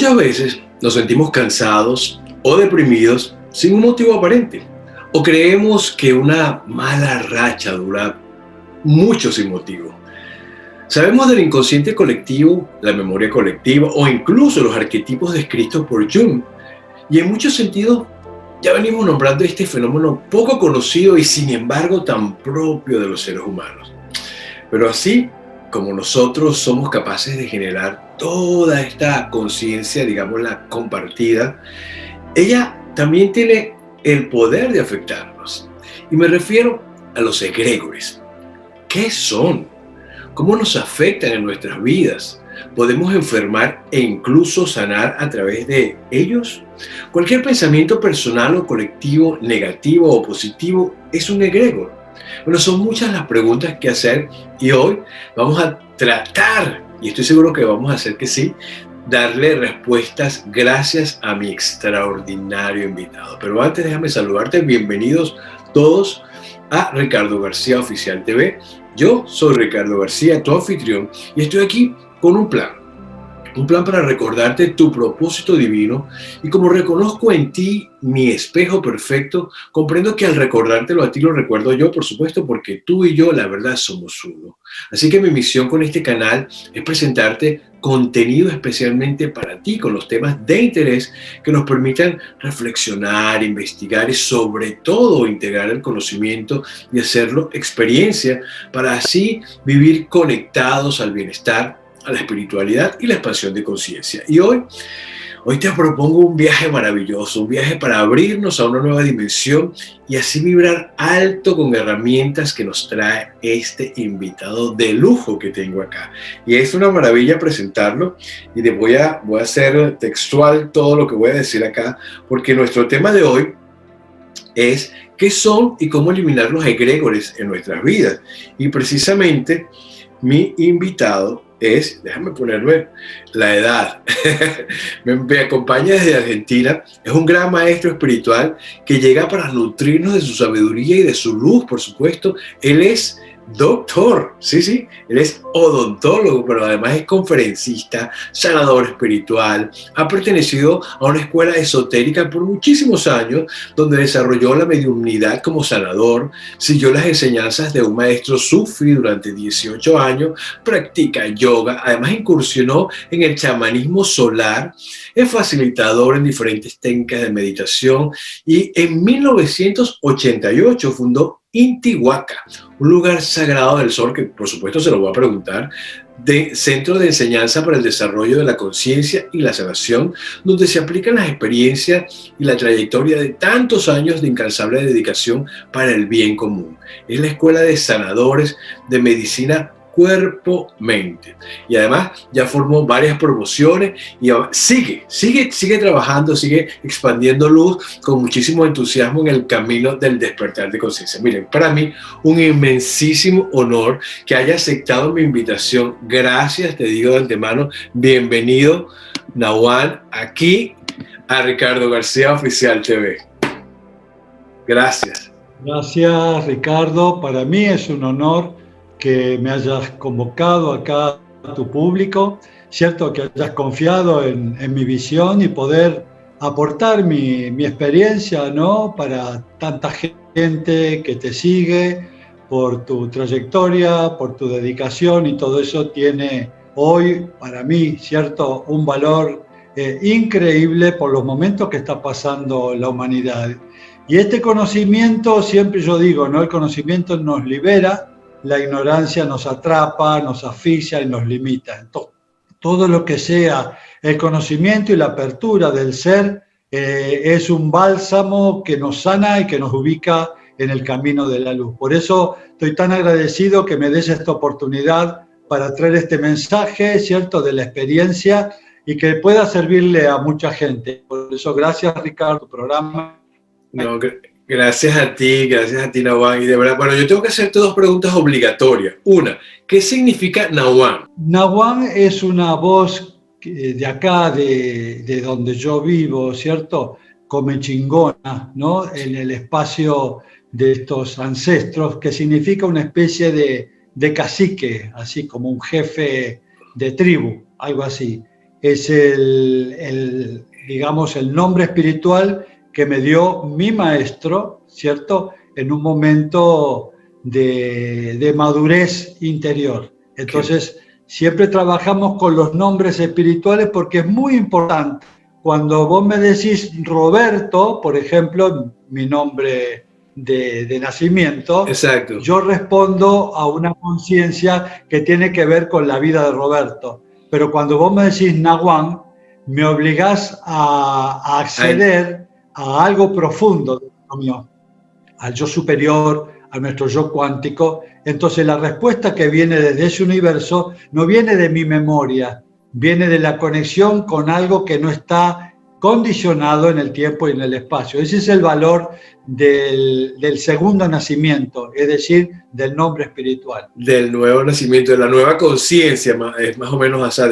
Muchas veces nos sentimos cansados o deprimidos sin un motivo aparente. O creemos que una mala racha dura mucho sin motivo. Sabemos del inconsciente colectivo, la memoria colectiva o incluso los arquetipos descritos por Jung. Y en muchos sentidos ya venimos nombrando este fenómeno poco conocido y sin embargo tan propio de los seres humanos. Pero así como nosotros somos capaces de generar toda esta conciencia, digámosla, compartida, ella también tiene el poder de afectarnos. Y me refiero a los egregores. ¿Qué son? ¿Cómo nos afectan en nuestras vidas? ¿Podemos enfermar e incluso sanar a través de ellos? Cualquier pensamiento personal o colectivo, negativo o positivo, es un egregor. Bueno, son muchas las preguntas que hacer y hoy vamos a tratar, y estoy seguro que vamos a hacer que sí, darle respuestas gracias a mi extraordinario invitado. Pero antes déjame saludarte, bienvenidos todos a Ricardo García Oficial TV. Yo soy Ricardo García, tu anfitrión, y estoy aquí con un plan para recordarte tu propósito divino, y como reconozco en ti mi espejo perfecto, comprendo que al recordártelo a ti lo recuerdo yo, por supuesto, porque tú y yo la verdad somos uno. Así que mi misión con este canal es presentarte contenido especialmente para ti, con los temas de interés que nos permitan reflexionar, investigar y sobre todo integrar el conocimiento y hacerlo experiencia para así vivir conectados al bienestar, a la espiritualidad y la expansión de conciencia. Y hoy te propongo un viaje maravilloso, un viaje para abrirnos a una nueva dimensión y así vibrar alto con herramientas que nos trae este invitado de lujo que tengo acá. Y es una maravilla presentarlo y voy a hacer textual todo lo que voy a decir acá, porque nuestro tema de hoy es qué son y cómo eliminar los egregores en nuestras vidas. Y precisamente mi invitado es, déjame ponerme la edad, me acompaña desde Argentina, es un gran maestro espiritual que llega para nutrirnos de su sabiduría y de su luz, por supuesto. Él es doctor, sí, él es odontólogo, pero además es conferencista, sanador espiritual, ha pertenecido a una escuela esotérica por muchísimos años, donde desarrolló la mediunidad como sanador, siguió las enseñanzas de un maestro sufi durante 18 años, practica yoga, además incursionó en el chamanismo solar, es facilitador en diferentes técnicas de meditación y en 1988 fundó Intihuaca, un lugar sagrado del sol, que por supuesto se lo voy a preguntar, de centro de enseñanza para el desarrollo de la conciencia y la sanación, donde se aplican las experiencias y la trayectoria de tantos años de incansable dedicación para el bien común. Es la escuela de sanadores de medicina cuerpo-mente. Y además ya formó varias promociones y sigue trabajando, sigue expandiendo luz con muchísimo entusiasmo en el camino del despertar de conciencia. Miren, para mí un inmensísimo honor que haya aceptado mi invitación. Gracias, te digo de antemano. Bienvenido, Nahuan, aquí a Ricardo García Oficial TV. Gracias. Gracias, Ricardo. Para mí es un honor que me hayas convocado acá a tu público, cierto que hayas confiado en mi visión y poder aportar mi experiencia, ¿no? Para tanta gente que te sigue, por tu trayectoria, por tu dedicación, y todo eso tiene hoy para mí, cierto, un valor increíble por los momentos que está pasando la humanidad. Y este conocimiento, siempre yo digo, ¿no? El conocimiento nos libera, la ignorancia nos atrapa, nos asfixia y nos limita. Entonces, todo lo que sea el conocimiento y la apertura del ser es un bálsamo que nos sana y que nos ubica en el camino de la luz. Por eso estoy tan agradecido que me des esta oportunidad para traer este mensaje, ¿cierto?, de la experiencia y que pueda servirle a mucha gente. Por eso, gracias, Ricardo, tu programa. No, gracias a ti, Nahuan. Y de verdad, bueno, yo tengo que hacerte dos preguntas obligatorias. Una, ¿qué significa Nahuan? Nahuan es una voz de acá, de donde yo vivo, ¿cierto? Comechingona, ¿no? En el espacio de estos ancestros, que significa una especie de cacique, así como un jefe de tribu, algo así. es digamos, el nombre espiritual que me dio mi maestro, ¿cierto? En un momento de madurez interior. Entonces, siempre trabajamos con los nombres espirituales porque es muy importante. Cuando vos me decís Roberto, por ejemplo, mi nombre de nacimiento, Exacto. yo respondo a una conciencia que tiene que ver con la vida de Roberto. Pero cuando vos me decís Nahuán, me obligás a acceder a algo profundo de lo mío, al yo superior, a nuestro yo cuántico. Entonces la respuesta que viene desde ese universo no viene de mi memoria, viene de la conexión con algo que no está condicionado en el tiempo y en el espacio. Ese es el valor del segundo nacimiento, es decir, del nombre espiritual. Del nuevo nacimiento, de la nueva conciencia, es más o menos, o sea,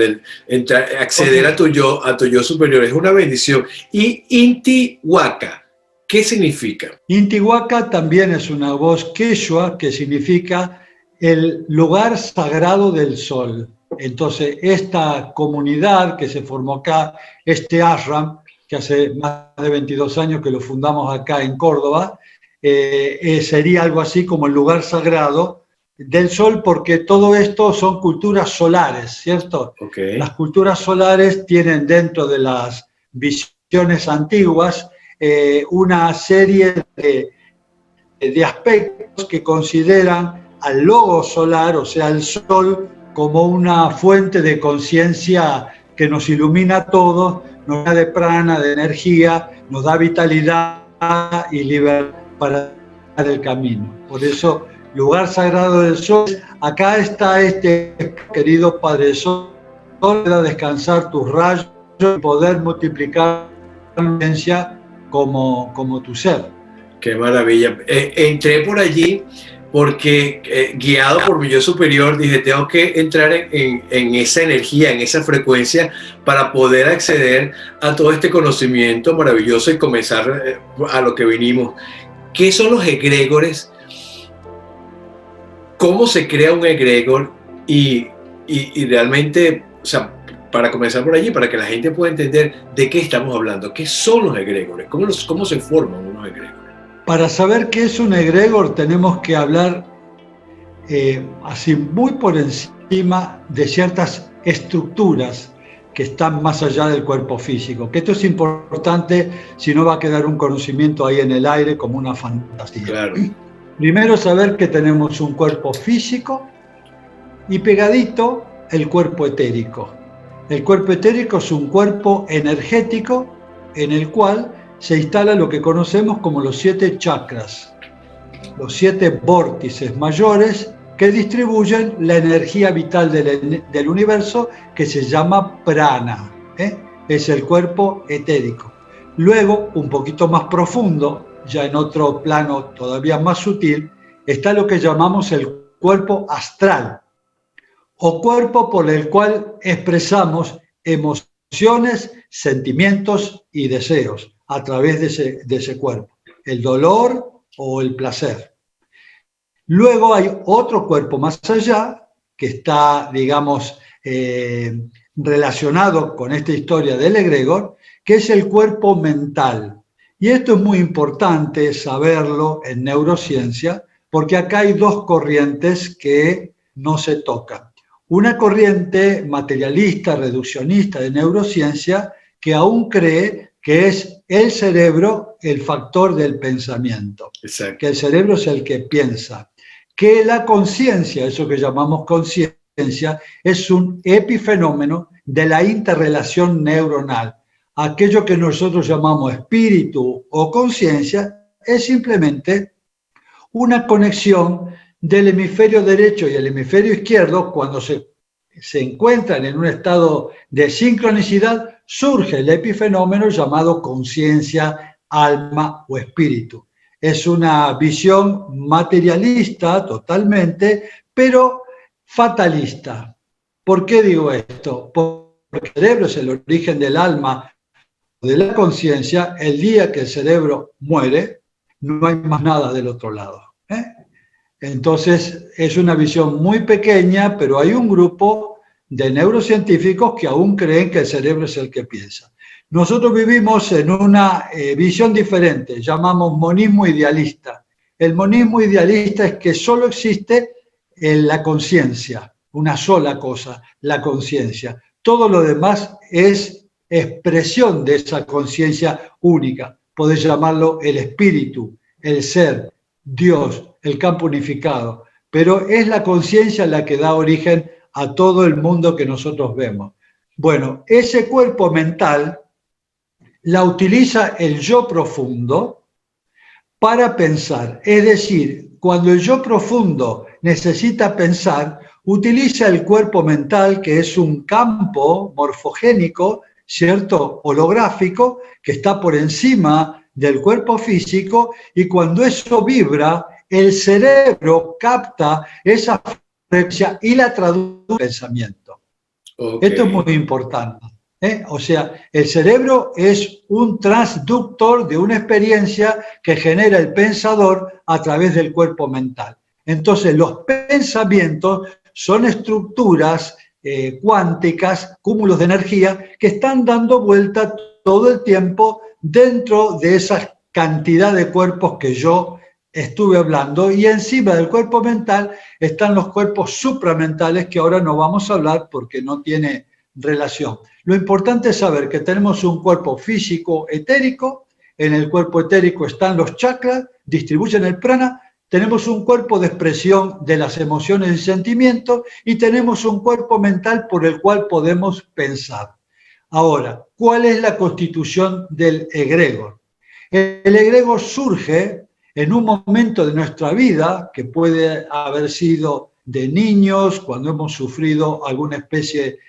acceder a tu yo superior, es una bendición. Y Intihuaca, ¿qué significa? Intihuaca también es una voz quechua que significa el lugar sagrado del sol. Entonces, esta comunidad que se formó acá, este ashram, que hace más de 22 años que lo fundamos acá en Córdoba, sería algo así como el lugar sagrado del sol, porque todo esto son culturas solares, ¿cierto? Okay. Las culturas solares tienen dentro de las visiones antiguas una serie de aspectos que consideran al logo solar, o sea, el sol, como una fuente de conciencia que nos ilumina a todos, nos da de prana, de energía, nos da vitalidad y libertad para el camino. Por eso, lugar sagrado del sol, acá está este querido Padre Sol, para descansar tus rayos y poder multiplicar la conciencia como tu ser. Qué maravilla. Entré por allí porque guiado por mi yo superior dije, tengo que entrar en esa energía, en esa frecuencia para poder acceder a todo este conocimiento maravilloso y comenzar a lo que vinimos. ¿Qué son los egregores? ¿Cómo se crea un egregor? Y realmente, o sea, para comenzar por allí, para que la gente pueda entender de qué estamos hablando, qué son los egregores, cómo se forman unos egregores. Para saber qué es un egregor tenemos que hablar así muy por encima de ciertas estructuras que están más allá del cuerpo físico, que esto es importante, si no va a quedar un conocimiento ahí en el aire como una fantasía. Claro. Primero saber que tenemos un cuerpo físico y pegadito el cuerpo etérico. El cuerpo etérico es un cuerpo energético en el cual se instala lo que conocemos como los 7 chakras, los 7 vórtices mayores que distribuyen la energía vital del universo, que se llama prana, es el cuerpo etérico. Luego, un poquito más profundo, ya en otro plano todavía más sutil, está lo que llamamos el cuerpo astral, o cuerpo por el cual expresamos emociones, sentimientos y deseos a través de ese cuerpo, el dolor o el placer. Luego hay otro cuerpo más allá que está, digamos, relacionado con esta historia del egregor, que es el cuerpo mental. Y esto es muy importante saberlo en neurociencia, porque acá hay 2 corrientes que no se tocan. Una corriente materialista, reduccionista de neurociencia, que aún cree que es el cerebro el factor del pensamiento. Exacto. Que el cerebro es el que piensa. Que la conciencia, eso que llamamos conciencia, es un epifenómeno de la interrelación neuronal. Aquello que nosotros llamamos espíritu o conciencia es simplemente una conexión del hemisferio derecho y el hemisferio izquierdo. Cuando se encuentran en un estado de sincronicidad, surge el epifenómeno llamado conciencia, alma o espíritu. Es una visión materialista totalmente, pero fatalista. ¿Por qué digo esto? Porque el cerebro es el origen del alma, de la conciencia. El día que el cerebro muere, no hay más nada del otro lado. Entonces, es una visión muy pequeña, pero hay un grupo de neurocientíficos que aún creen que el cerebro es el que piensa. Nosotros vivimos en una visión diferente, llamamos monismo idealista. El monismo idealista es que solo existe la conciencia, una sola cosa, la conciencia. Todo lo demás es expresión de esa conciencia única. Podés llamarlo el espíritu, el ser, Dios, el campo unificado. Pero es la conciencia la que da origen a todo el mundo que nosotros vemos. Bueno, ese cuerpo mental la utiliza el yo profundo para pensar. Es decir, cuando el yo profundo necesita pensar, utiliza el cuerpo mental, que es un campo morfogénico, ¿cierto? Holográfico, que está por encima del cuerpo físico, y cuando eso vibra, el cerebro capta esa frecuencia y la traduce en pensamiento. Okay. Esto es muy importante. O sea, el cerebro es un transductor de una experiencia que genera el pensador a través del cuerpo mental. Entonces, los pensamientos son estructuras cuánticas, cúmulos de energía, que están dando vuelta todo el tiempo dentro de esa cantidad de cuerpos que yo estuve hablando, y encima del cuerpo mental están los cuerpos supramentales, que ahora no vamos a hablar porque no tiene relación. Lo importante es saber que tenemos un cuerpo físico etérico, en el cuerpo etérico están los chakras, distribuyen el prana, tenemos un cuerpo de expresión de las emociones y sentimientos, y tenemos un cuerpo mental por el cual podemos pensar. Ahora, ¿cuál es la constitución del egregor? El egregor surge en un momento de nuestra vida, que puede haber sido de niños, cuando hemos sufrido alguna especie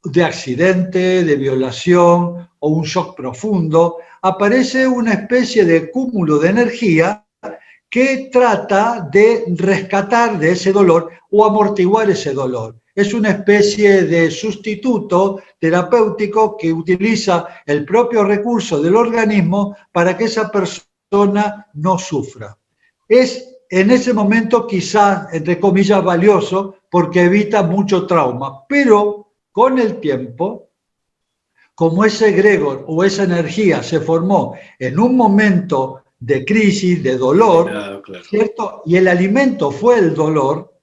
de accidente, de violación o un shock profundo, aparece una especie de cúmulo de energía que trata de rescatar de ese dolor o amortiguar ese dolor. Es una especie de sustituto terapéutico que utiliza el propio recurso del organismo para que esa persona no sufra. Es en ese momento quizás, entre comillas, valioso porque evita mucho trauma, pero con el tiempo, como ese egregor o esa energía se formó en un momento de crisis, de dolor, claro. ¿Cierto? Y el alimento fue el dolor,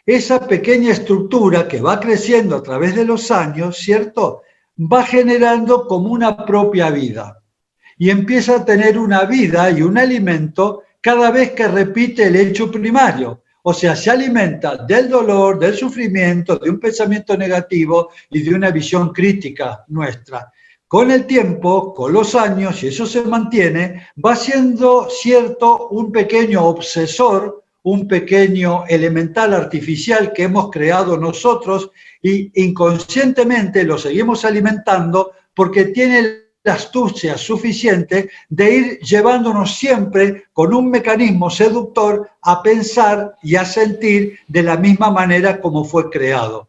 esa pequeña estructura que va creciendo a través de los años, ¿cierto? Va generando como una propia vida y empieza a tener una vida y un alimento cada vez que repite el hecho primario. O sea, se alimenta del dolor, del sufrimiento, de un pensamiento negativo y de una visión crítica nuestra. Con el tiempo, con los años, y eso se mantiene, va siendo cierto un pequeño obsesor, un pequeño elemental artificial que hemos creado nosotros y inconscientemente lo seguimos alimentando porque tiene la astucia suficiente de ir llevándonos siempre con un mecanismo seductor a pensar y a sentir de la misma manera como fue creado.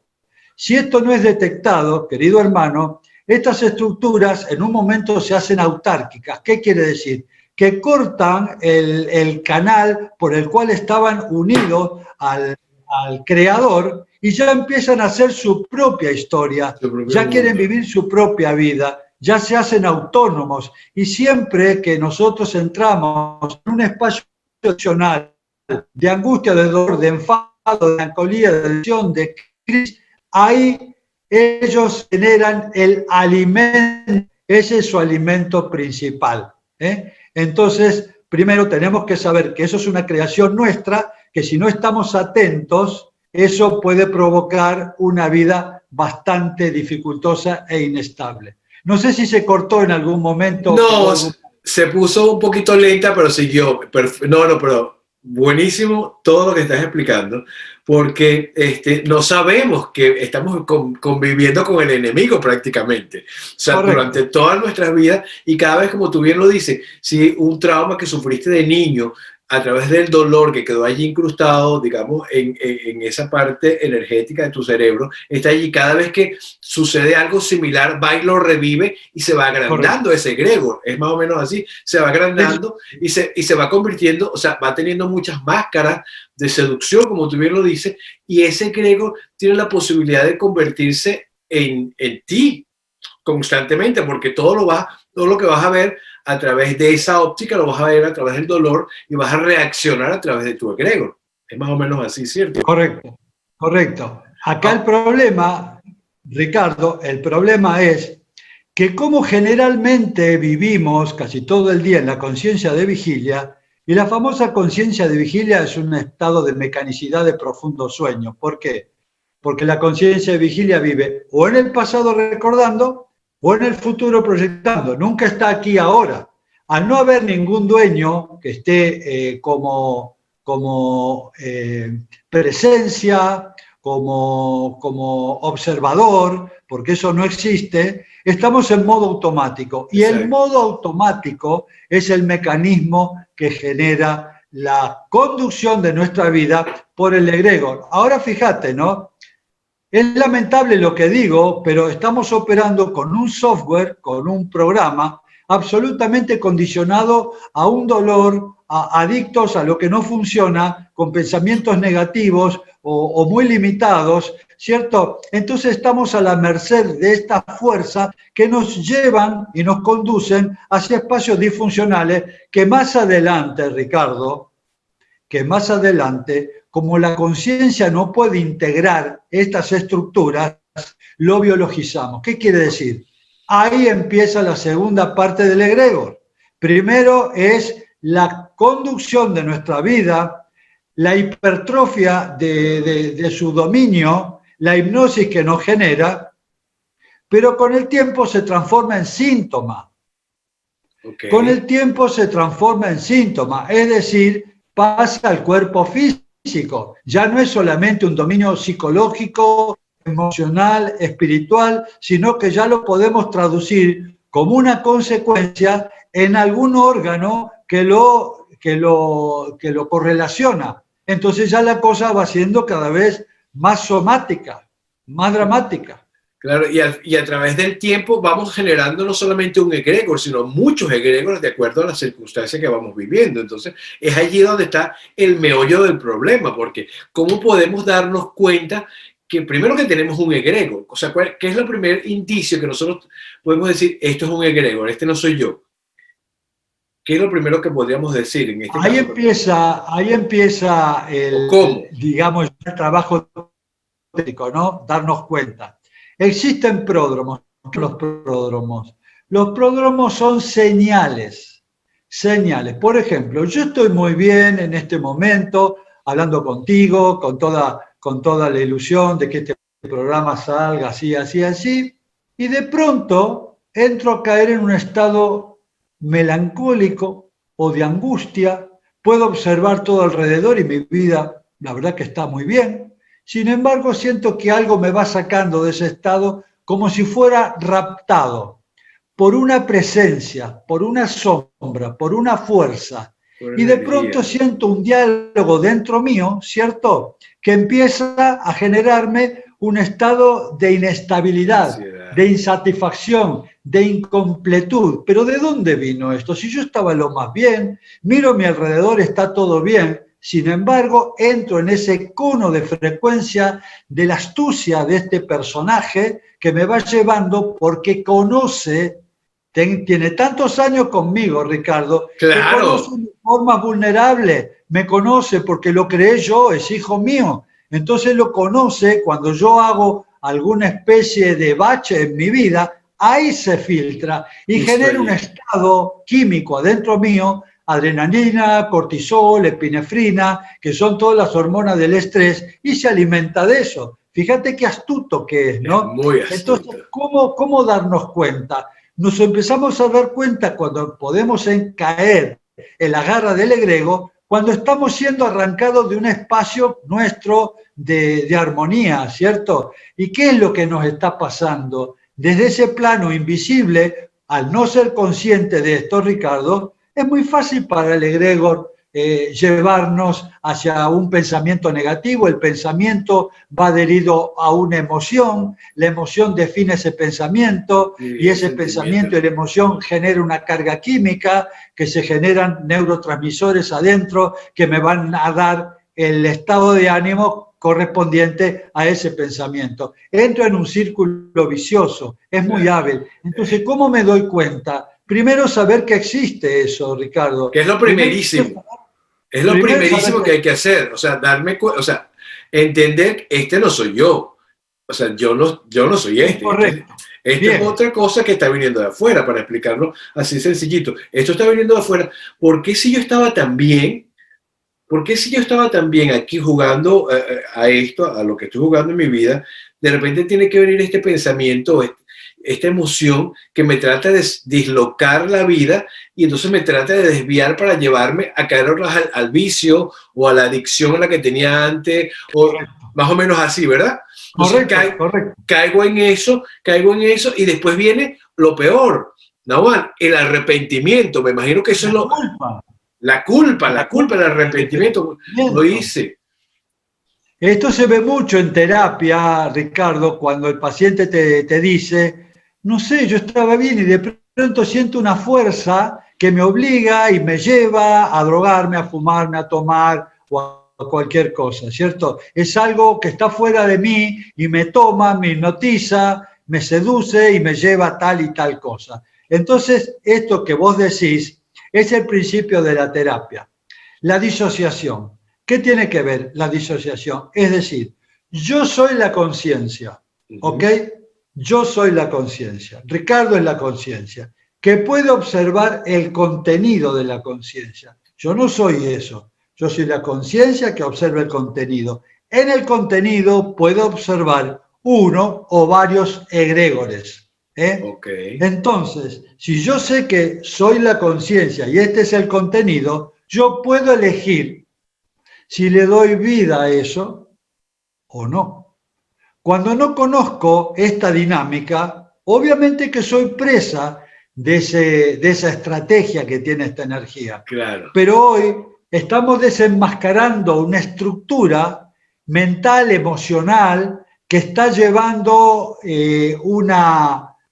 Si esto no es detectado, querido hermano, estas estructuras en un momento se hacen autárquicas. ¿Qué quiere decir? Que cortan el canal por el cual estaban unidos al creador y ya empiezan a hacer su propia historia, ya quieren vivir su propia vida, ya se hacen autónomos, y siempre que nosotros entramos en un espacio emocional de angustia, de dolor, de enfado, de melancolía, de depresión, de crisis, ahí ellos generan el alimento, ese es su alimento principal. Entonces, primero tenemos que saber que eso es una creación nuestra, que si no estamos atentos, eso puede provocar una vida bastante dificultosa e inestable. No sé si se cortó en algún momento. No, se puso un poquito lenta, pero siguió. Pero buenísimo todo lo que estás explicando, porque no sabemos que estamos conviviendo con el enemigo prácticamente. O sea, correcto, durante todas nuestras vidas, y cada vez, como tú bien lo dices, si un trauma que sufriste de niño a través del dolor que quedó allí incrustado, digamos, en esa parte energética de tu cerebro, está allí. Cada vez que sucede algo similar, va y lo revive y se va agrandando. Correcto. Ese egregor. Es más o menos así. Se va agrandando y se va convirtiendo, o sea, va teniendo muchas máscaras de seducción, como tú bien lo dices, y ese egregor tiene la posibilidad de convertirse en ti constantemente, porque todo lo que vas a ver a través de esa óptica lo vas a ver a través del dolor y vas a reaccionar a través de tu egregor. Es más o menos así, ¿cierto? Correcto, correcto. Acá el problema, Ricardo, el problema es que como generalmente vivimos casi todo el día en la conciencia de vigilia, y la famosa conciencia de vigilia es un estado de mecanicidad de profundo sueño. ¿Por qué? Porque la conciencia de vigilia vive o en el pasado recordando o en el futuro proyectando. Nunca está aquí ahora. Al no haber ningún dueño que esté como presencia, como observador, porque eso no existe, estamos en modo automático. Y el modo automático es el mecanismo que genera la conducción de nuestra vida por el egregor. Ahora fíjate, ¿no? Es lamentable lo que digo, pero estamos operando con un software, con un programa absolutamente condicionado a un dolor, a adictos a lo que no funciona, con pensamientos negativos o muy limitados, ¿cierto? Entonces estamos a la merced de esta fuerza que nos llevan y nos conducen hacia espacios disfuncionales que más adelante, Ricardo, que más adelante, como la conciencia no puede integrar estas estructuras, lo biologizamos. ¿Qué quiere decir? Ahí empieza la segunda parte del egregor. Primero es la conducción de nuestra vida, la hipertrofia de su dominio, la hipnosis que nos genera, pero con el tiempo se transforma en síntoma. Okay. Con el tiempo se transforma en síntoma, es decir, pasa al cuerpo físico. Ya no es solamente un dominio psicológico, emocional, espiritual, sino que ya lo podemos traducir como una consecuencia en algún órgano que lo correlaciona. Entonces ya la cosa va siendo cada vez más somática, más dramática. Claro, y a través del tiempo vamos generando no solamente un egregor, sino muchos egregores de acuerdo a las circunstancias que vamos viviendo. Entonces, es allí donde está el meollo del problema, porque ¿cómo podemos darnos cuenta que primero que tenemos un egregor? O sea, ¿qué es el primer indicio que nosotros podemos decir, esto es un egregor, este no soy yo? ¿Qué es lo primero que podríamos decir en este caso? Ahí empieza digamos, el trabajo técnico, ¿no? Darnos cuenta. Existen pródromos. Los pródromos son señales. Por ejemplo, yo estoy muy bien en este momento, hablando contigo, con toda la ilusión de que este programa salga así, y de pronto entro a caer en un estado melancólico o de angustia, puedo observar todo alrededor y mi vida, la verdad que está muy bien. Sin embargo, siento que algo me va sacando de ese estado como si fuera raptado por una presencia, por una sombra, por una fuerza. Y de pronto siento un diálogo dentro mío, ¿cierto?, que empieza a generarme un estado de inestabilidad, de insatisfacción, de incompletud. ¿Pero de dónde vino esto? Si yo estaba lo más bien, miro a mi alrededor, está todo bien. Sin embargo, entro en ese cono de frecuencia de la astucia de este personaje que me va llevando porque conoce, tiene tantos años conmigo, Ricardo, claro, que conoce mi forma vulnerable, me conoce porque lo creé yo, es hijo mío. Entonces lo conoce cuando yo hago alguna especie de bache en mi vida, ahí se filtra y genera un estado químico adentro mío, adrenalina, cortisol, epinefrina, que son todas las hormonas del estrés, y se alimenta de eso. Fíjate qué astuto que es, ¿no? Es muy astuto. Entonces, ¿cómo darnos cuenta? Nos empezamos a dar cuenta cuando podemos caer en la garra del egregor, cuando estamos siendo arrancados de un espacio nuestro de armonía, ¿cierto? ¿Y qué es lo que nos está pasando? Desde ese plano invisible, al no ser consciente de esto, Ricardo, es muy fácil para el egregor llevarnos hacia un pensamiento negativo. El pensamiento va adherido a una emoción, la emoción define ese pensamiento y ese pensamiento y la emoción genera una carga química, que se generan neurotransmisores adentro que me van a dar el estado de ánimo correspondiente a ese pensamiento. Entro en un círculo vicioso, es muy hábil. Entonces, ¿cómo me doy cuenta? Primero, saber que existe eso, Ricardo. Que es lo primerísimo. Es lo primerísimo que hay que hacer. O sea, o sea, entender que este no soy yo. O sea, yo no soy este. Correcto. Esta es otra cosa que está viniendo de afuera, para explicarlo así sencillito. Esto está viniendo de afuera. ¿Por qué si yo estaba tan bien? ¿Por qué si yo estaba tan bien aquí jugando a esto, a lo que estoy jugando en mi vida, de repente tiene que venir este pensamiento, esta emoción que me trata de dislocar la vida y entonces me trata de desviar para llevarme a caer al vicio o a la adicción a la que tenía antes, o más o menos así, ¿verdad? Entonces correcto. caigo en eso y después viene lo peor, Nahual, el arrepentimiento. Me imagino que eso es la culpa, el arrepentimiento. Lo hice. Esto se ve mucho en terapia, Ricardo, cuando el paciente te dice, no sé, yo estaba bien y de pronto siento una fuerza que me obliga y me lleva a drogarme, a fumarme, a tomar o a cualquier cosa, ¿cierto? Es algo que está fuera de mí y me toma, me hipnotiza, me seduce y me lleva a tal y tal cosa. Entonces, esto que vos decís es el principio de la terapia. La disociación. ¿Qué tiene que ver la disociación? Es decir, yo soy la conciencia, ¿ok? Yo soy la conciencia. Ricardo es la conciencia, que puede observar el contenido de la conciencia. Yo no soy eso. Yo soy la conciencia que observa el contenido. En el contenido puedo observar uno o varios egregores. Entonces, si yo sé que soy la conciencia y este es el contenido, yo puedo elegir si le doy vida a eso o no. Cuando no conozco esta dinámica, obviamente que soy presa de esa estrategia que tiene esta energía. Claro. Pero hoy estamos desenmascarando una estructura mental, emocional, que está llevando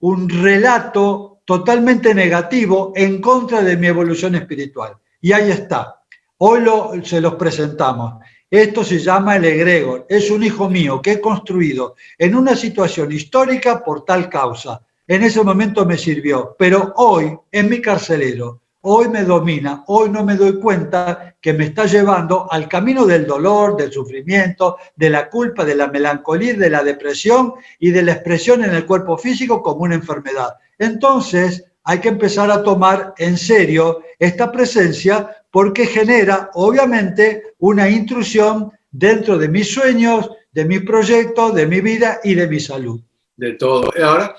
un relato totalmente negativo en contra de mi evolución espiritual. Y ahí está. Hoy se los presentamos. Esto se llama el egregor. Es un hijo mío que he construido en una situación histórica por tal causa. En ese momento me sirvió, pero hoy es mi carcelero. Hoy me domina, hoy no me doy cuenta que me está llevando al camino del dolor, del sufrimiento, de la culpa, de la melancolía, de la depresión y de la expresión en el cuerpo físico como una enfermedad. Entonces, hay que empezar a tomar en serio esta presencia porque genera, obviamente, una intrusión dentro de mis sueños, de mis proyectos, de mi vida y de mi salud. De todo. Ahora,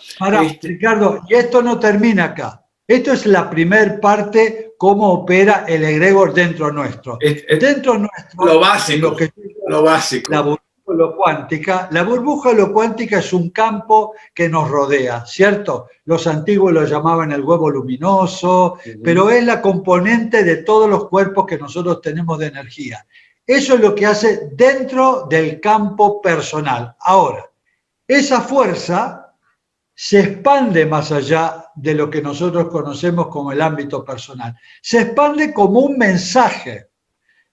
Ricardo, y esto no termina acá. Esto es la primer parte, cómo opera el egregor dentro nuestro. Dentro nuestro, lo básico. Lo básico. La burbuja holocuántica es un campo que nos rodea, ¿cierto? Los antiguos lo llamaban el huevo luminoso, pero es la componente de todos los cuerpos que nosotros tenemos de energía. Eso es lo que hace dentro del campo personal. Ahora, esa fuerza se expande más allá de lo que nosotros conocemos como el ámbito personal. Se expande como un mensaje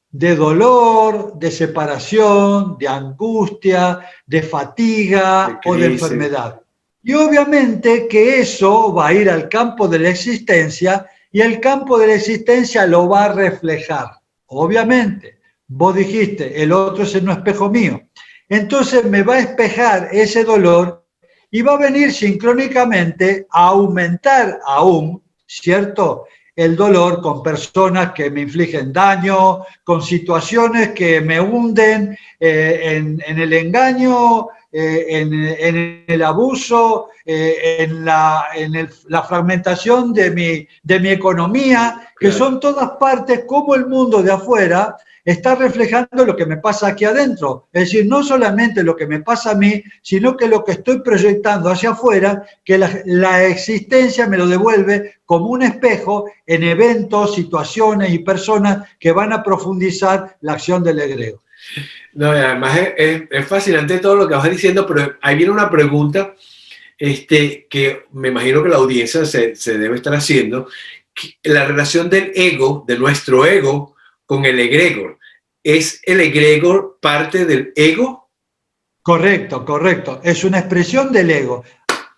de dolor, de separación, de angustia, de fatiga o de enfermedad. Y obviamente que eso va a ir al campo de la existencia y el campo de la existencia lo va a reflejar. Obviamente, vos dijiste, el otro es un espejo mío. Entonces me va a espejar ese dolor y va a venir sincrónicamente a aumentar aún, ¿cierto?, el dolor con personas que me infligen daño, con situaciones que me hunden en el engaño, en el abuso, la fragmentación de mi economía, que Claro. son todas partes como el mundo de afuera está reflejando lo que me pasa aquí adentro. Es decir, no solamente lo que me pasa a mí, sino que lo que estoy proyectando hacia afuera, que la existencia me lo devuelve como un espejo en eventos, situaciones y personas que van a profundizar la acción del egregor. No, y además es fascinante todo lo que vas diciendo, pero ahí viene una pregunta que me imagino que la audiencia se debe estar haciendo. La relación del ego, de nuestro ego, con el egregor. ¿Es el egregor parte del ego? Correcto, correcto. Es una expresión del ego.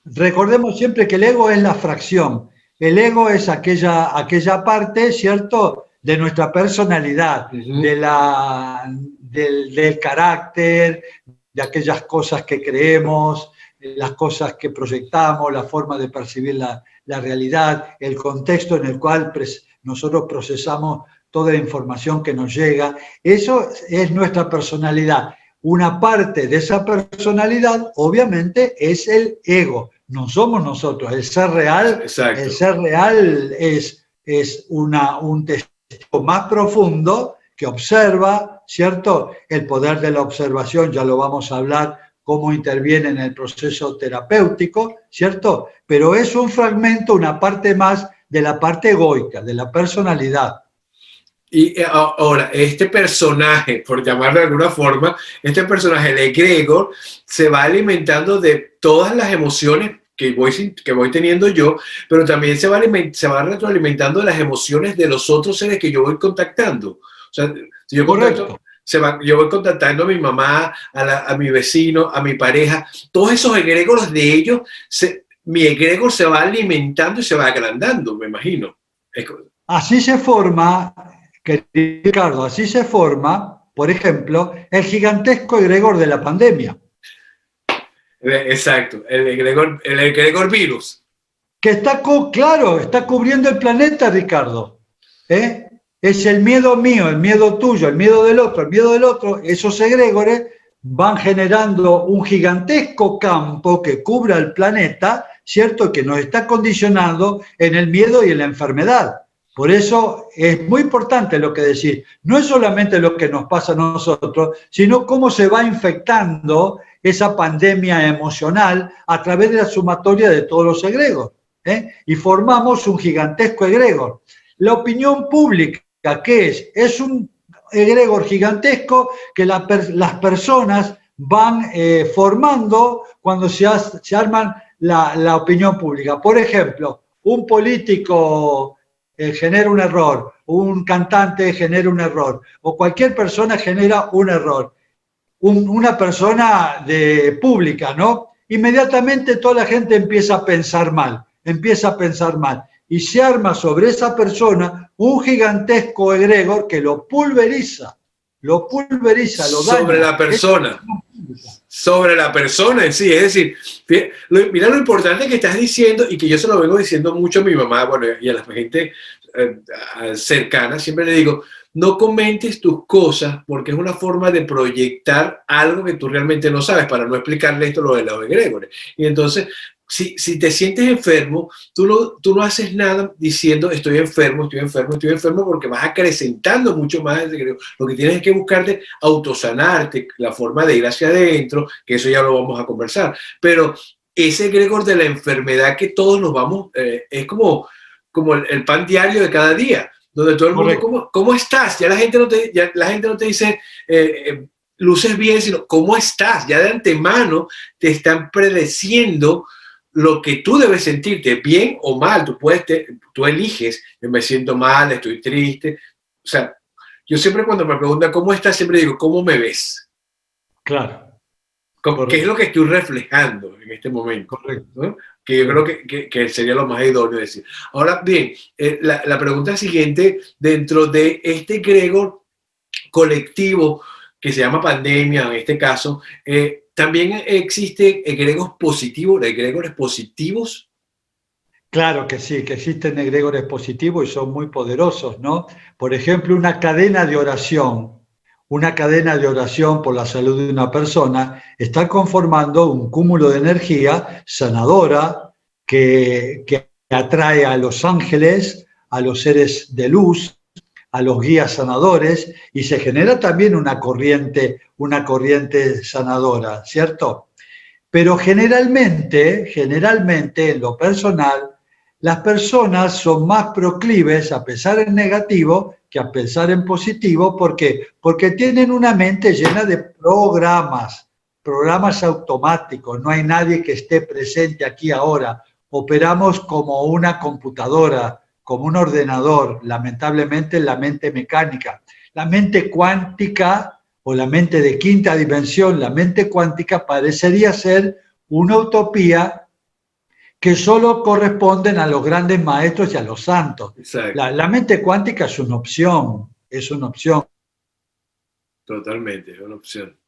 Recordemos siempre que el ego es la fracción. El ego es aquella parte, ¿cierto?, de nuestra personalidad, Uh-huh. del carácter, de aquellas cosas que creemos, las cosas que proyectamos, la forma de percibir la realidad, el contexto en el cual nosotros procesamos toda la información que nos llega. Eso es nuestra personalidad. Una parte de esa personalidad, obviamente, es el ego. No somos nosotros. El ser real, Exacto. es un testigo más profundo que observa, ¿cierto? El poder de la observación, ya lo vamos a hablar, cómo interviene en el proceso terapéutico, ¿cierto? Pero es un fragmento, una parte más de la parte egoica, de la personalidad. Y ahora, este personaje, por llamarlo de alguna forma, este personaje, el egregor, se va alimentando de todas las emociones que voy teniendo yo, pero también se va retroalimentando de las emociones de los otros seres que yo voy contactando. O sea, si yo contacto, yo voy contactando a mi mamá, a mi vecino, a mi pareja, todos esos egregoros de ellos, mi egregor se va alimentando y se va agrandando, me imagino. Así se forma, Ricardo, así se forma, por ejemplo, el gigantesco egregor de la pandemia. Exacto, el egregor virus. Que está cubriendo el planeta, Ricardo. Es el miedo mío, el miedo tuyo, el miedo del otro, el miedo del otro. Esos egregores van generando un gigantesco campo que cubra el planeta, ¿cierto? Que nos está condicionando en el miedo y en la enfermedad. Por eso es muy importante lo que decís. No es solamente lo que nos pasa a nosotros, sino cómo se va infectando esa pandemia emocional a través de la sumatoria de todos los egregores. Y formamos un gigantesco egregor. La opinión pública, ¿qué es? Es un egregor gigantesco que las personas van formando cuando se arman la opinión pública. Por ejemplo, un político genera un error, un cantante genera un error, o cualquier persona genera un error. Una persona pública, ¿no? Inmediatamente toda la gente empieza a pensar mal. Y se arma sobre esa persona un gigantesco egregor que lo pulveriza, lo daña. Sobre la persona en sí. Es decir, mira lo importante que estás diciendo y que yo se lo vengo diciendo mucho a mi mamá, bueno, y a la gente cercana, siempre le digo, no comentes tus cosas porque es una forma de proyectar algo que tú realmente no sabes, para no explicarle esto lo de los egregores. Y entonces, si te sientes enfermo, tú no haces nada diciendo estoy enfermo, porque vas acrecentando mucho más el egregor. Lo que tienes es que buscarte autosanarte, la forma de ir hacia adentro, que eso ya lo vamos a conversar. Pero ese egregor de la enfermedad que todos nos vamos, es como el pan diario de cada día, donde todo el mundo, ¿cómo estás? Ya la gente no te dice, luces bien, sino ¿cómo estás? Ya de antemano te están predeciendo lo que tú debes sentirte, bien o mal. Tú eliges, me siento mal, estoy triste. O sea, yo siempre cuando me preguntan ¿cómo estás? Siempre digo, ¿cómo me ves? Claro. ¿Qué es lo que estoy reflejando en este momento? Correcto. ¿No? Que yo creo que sería lo más idóneo decir. Ahora bien, la pregunta siguiente, dentro de este egregor colectivo que se llama pandemia, en este caso, también existen egregores positivos. Claro que sí, que existen egregores positivos y son muy poderosos, ¿no? Por ejemplo, una cadena de oración. una cadena de oración por la salud de una persona, está conformando un cúmulo de energía sanadora que atrae a los ángeles, a los seres de luz, a los guías sanadores, y se genera también una corriente sanadora, ¿cierto? Pero generalmente, en lo personal, las personas son más proclives a pensar en negativo que a pensar en positivo. ¿Por qué? Porque tienen una mente llena de programas automáticos. No hay nadie que esté presente aquí ahora. Operamos como una computadora, como un ordenador, lamentablemente la mente mecánica. La mente cuántica o la mente de quinta dimensión, la mente cuántica parecería ser una utopía que solo corresponden a los grandes maestros y a los santos. La mente cuántica es una opción, Totalmente, es una opción.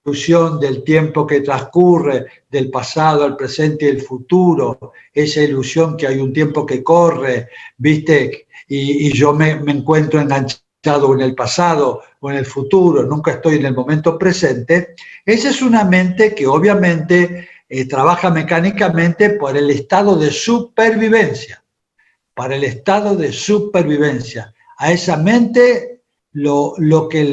Ilusión del tiempo que transcurre, del pasado, el presente y el futuro, esa ilusión que hay un tiempo que corre, ¿viste? Y yo me encuentro enganchado en el pasado o en el futuro, nunca estoy en el momento presente. Esa es una mente que obviamente trabaja mecánicamente por el estado de supervivencia, para el estado de supervivencia. A esa mente lo que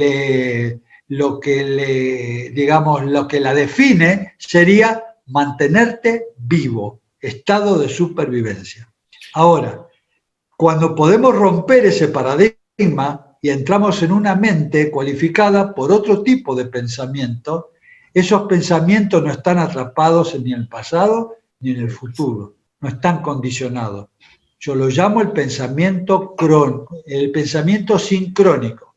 la define sería mantenerte vivo, estado de supervivencia. Ahora, cuando podemos romper ese paradigma y entramos en una mente cualificada por otro tipo de pensamiento, esos pensamientos no están atrapados ni en el pasado ni en el futuro, no están condicionados. Yo lo llamo el pensamiento sincrónico.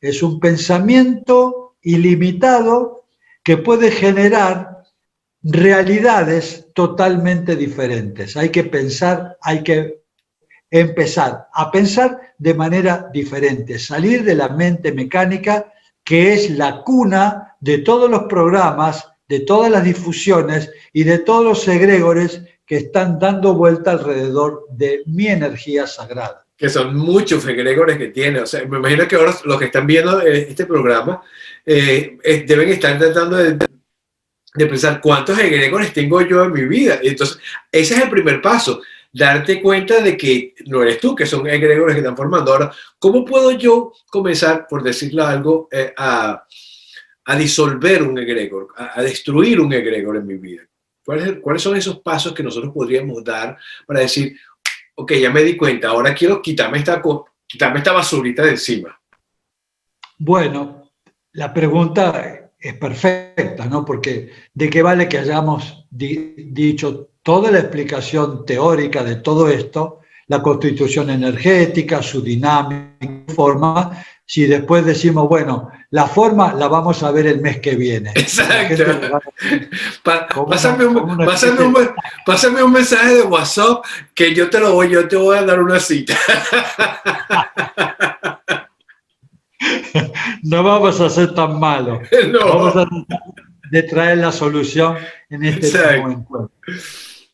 Es un pensamiento ilimitado que puede generar realidades totalmente diferentes. Hay que empezar a pensar de manera diferente, salir de la mente mecánica, que es la cuna de todos los programas, de todas las difusiones y de todos los egregores que están dando vuelta alrededor de mi energía sagrada. Que son muchos egregores que tiene. O sea, me imagino que ahora los que están viendo este programa deben estar tratando de pensar cuántos egregores tengo yo en mi vida. Entonces, ese es el primer paso, darte cuenta de que no eres tú, que son egregores que están formando. Ahora, ¿cómo puedo yo comenzar, por decirlo algo, a disolver un egregor, a destruir un egregor en mi vida? ¿Cuáles son esos pasos que nosotros podríamos dar para decir, ok, ya me di cuenta, ahora quiero quitarme esta basurita de encima? Bueno, la pregunta es perfecta, ¿no? Porque ¿de qué vale que hayamos dicho toda la explicación teórica de todo esto, la constitución energética, su dinámica, forma, si después decimos, bueno, la forma la vamos a ver el mes que viene? Exacto. Pásame un mensaje de WhatsApp que yo te voy a dar una cita. No vamos a ser tan malos. No. Vamos a tratar de traer la solución en este mismo encuentro.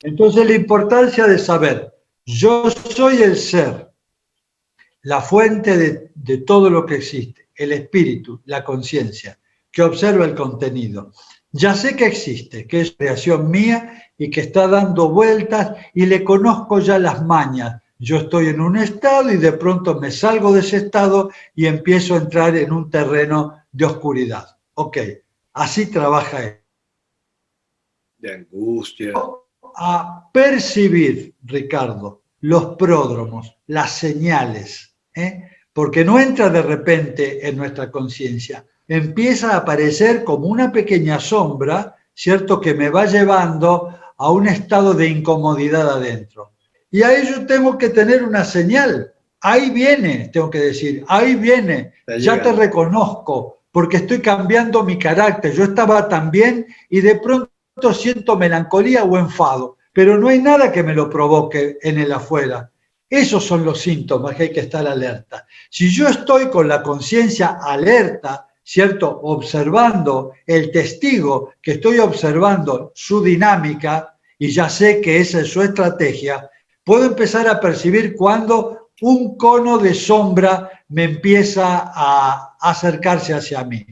Entonces, la importancia de saber, yo soy el ser, la fuente de todo lo que existe, el espíritu, la conciencia, que observa el contenido. Ya sé que existe, que es creación mía y que está dando vueltas y le conozco ya las mañas. Yo estoy en un estado y de pronto me salgo de ese estado y empiezo a entrar en un terreno de oscuridad. Ok, así trabaja él. De angustia. A percibir, Ricardo, los pródromos, las señales, porque no entra de repente en nuestra conciencia, empieza a aparecer como una pequeña sombra, ¿cierto?, que me va llevando a un estado de incomodidad adentro. Y ahí yo tengo que tener una señal. Ahí viene, tengo que decir, ahí viene, ya te reconozco, porque estoy cambiando mi carácter. Yo estaba tan bien y de pronto siento melancolía o enfado, pero no hay nada que me lo provoque en el afuera. Esos son los síntomas que hay que estar alerta. Si yo estoy con la conciencia alerta, ¿cierto?, observando el testigo, que estoy observando su dinámica y ya sé que esa es su estrategia, puedo empezar a percibir cuando un cono de sombra me empieza a acercarse hacia mí.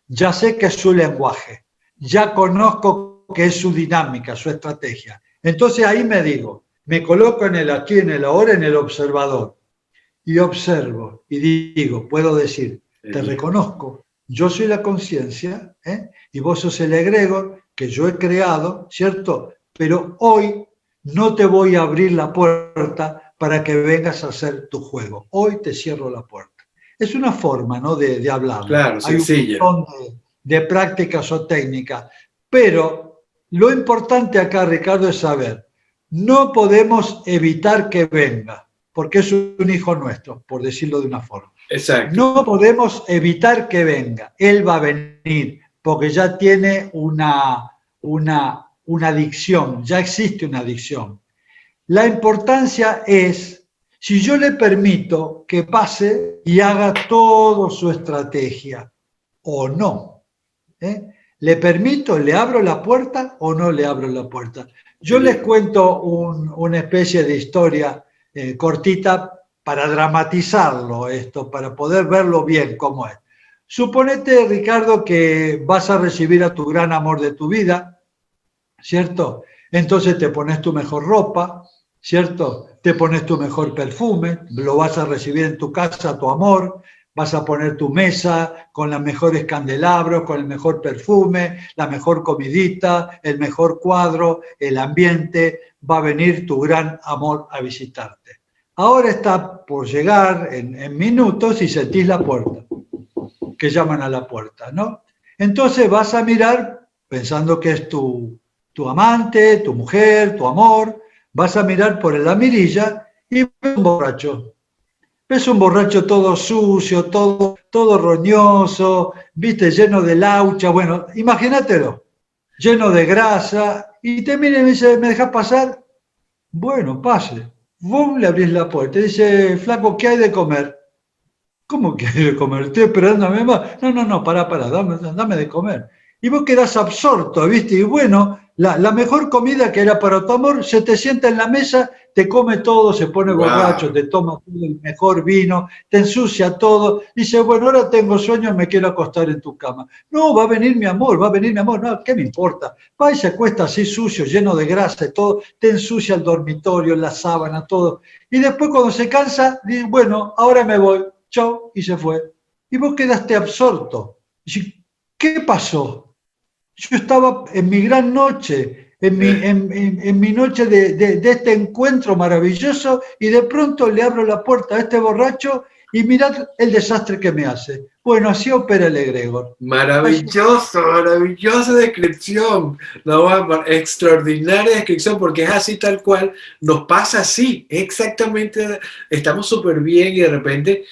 Ya sé que es su lenguaje, ya conozco que es su dinámica, su estrategia. Entonces ahí me digo, me coloco en el aquí, en el ahora, en el observador y observo y digo, puedo decir, te reconozco, yo soy la conciencia, y vos sos el egregor que yo he creado, ¿cierto? Pero hoy no te voy a abrir la puerta para que vengas a hacer tu juego. Hoy te cierro la puerta. Es una forma, ¿no?, de hablarlo. Claro, Hay un sencilla. montón de prácticas o técnicas, pero lo importante acá, Ricardo, es saber, no podemos evitar que venga, porque es un hijo nuestro, por decirlo de una forma. Exacto. No podemos evitar que venga, él va a venir, porque ya tiene una adicción, ya existe una adicción. La importancia es si yo le permito que pase y haga toda su estrategia o no. ¿Le permito, le abro la puerta o no le abro la puerta? Yo les cuento una especie de historia cortita para dramatizarlo esto, para poder verlo bien cómo es. Suponete, Ricardo, que vas a recibir a tu gran amor de tu vida, ¿cierto? Entonces te pones tu mejor ropa, ¿cierto? Te pones tu mejor perfume, lo vas a recibir en tu casa, tu amor, vas a poner tu mesa con los mejores candelabros, con el mejor perfume, la mejor comidita, el mejor cuadro, el ambiente, va a venir tu gran amor a visitarte. Ahora está por llegar en minutos y sentís la puerta, que llaman a la puerta, ¿no? Entonces vas a mirar, pensando que es tu amante, tu mujer, tu amor, vas a mirar por la mirilla y ves un borracho. Ves un borracho todo sucio, todo roñoso, viste, lleno de laucha, bueno, imagínatelo, lleno de grasa, y te mira y me dice, ¿me dejas pasar? Bueno, pase. Vos le abrís la puerta y dice, flaco, ¿qué hay de comer? ¿Cómo que hay de comer? Estoy esperando a mi mamá. No, pará, dame de comer. Y vos quedás absorto, ¿viste? Y bueno, la mejor comida que era para tu amor, se te sienta en la mesa, te come todo, se pone borracho, Wow. te toma todo el mejor vino, te ensucia todo. Dice, bueno, ahora tengo sueño, me quiero acostar en tu cama. No, va a venir mi amor, va a venir mi amor. No, ¿qué me importa? Va y se acuesta así sucio, lleno de grasa y todo, te ensucia el dormitorio, la sábana, todo. Y después cuando se cansa, dice, bueno, ahora me voy. Chau, y se fue. Y vos quedaste absorto. Y, ¿qué pasó? Yo estaba en mi gran noche, en mi noche de este encuentro maravilloso, y de pronto le abro la puerta a este borracho y mirad el desastre que me hace. Bueno, así opera el egregor. Maravilloso, maravillosa descripción. No, extraordinaria descripción, porque es así tal cual. Nos pasa así, exactamente. Estamos súper bien y de repente,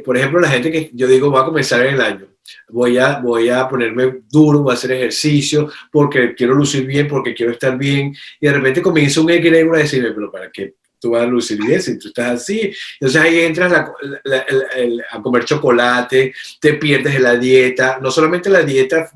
por ejemplo, la gente que yo digo va a comenzar el año. Voy a ponerme duro, voy a hacer ejercicio porque quiero lucir bien, porque quiero estar bien. Y de repente comienza un egregor a decirme, pero ¿para qué tú vas a lucir bien si tú estás así? Entonces ahí entras a comer chocolate, te pierdes de la dieta, no solamente la dieta,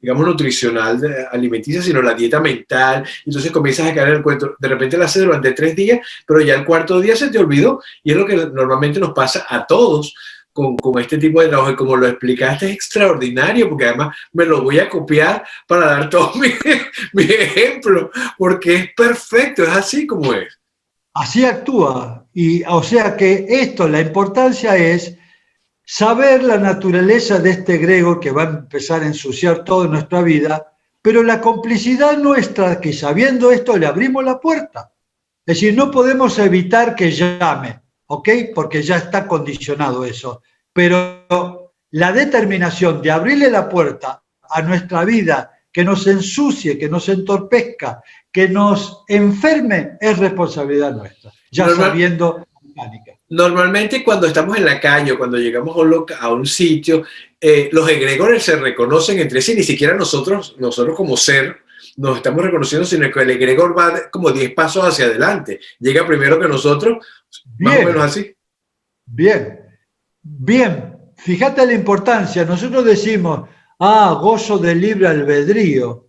digamos, nutricional, alimenticia, sino la dieta mental. Entonces comienzas a caer en el cuento. De repente la haces durante 3 días, pero ya el cuarto día se te olvidó. Y es lo que normalmente nos pasa a todos con este tipo de trabajo. Y como lo explicaste, es extraordinario, porque además me lo voy a copiar para dar todo mi ejemplo, porque es perfecto, es así como es. Así actúa. Y o sea que esto, la importancia es saber la naturaleza de este egregor que va a empezar a ensuciar toda nuestra vida, pero la complicidad nuestra, que sabiendo esto le abrimos la puerta. Es decir, no podemos evitar que llame, ¿ok? Porque ya está condicionado eso. Pero la determinación de abrirle la puerta a nuestra vida, que nos ensucie, que nos entorpezca, que nos enferme, es responsabilidad nuestra, ya Normal, sabiendo mecánica. Normalmente cuando estamos en la calle o cuando llegamos a un sitio, los egregores se reconocen entre sí, ni siquiera nosotros como ser nos estamos reconociendo, sino que el egregor va como 10 pasos hacia adelante, llega primero que nosotros, más o menos Bien, así. bien, bien. Fíjate la importancia. Nosotros decimos, gozo de libre albedrío.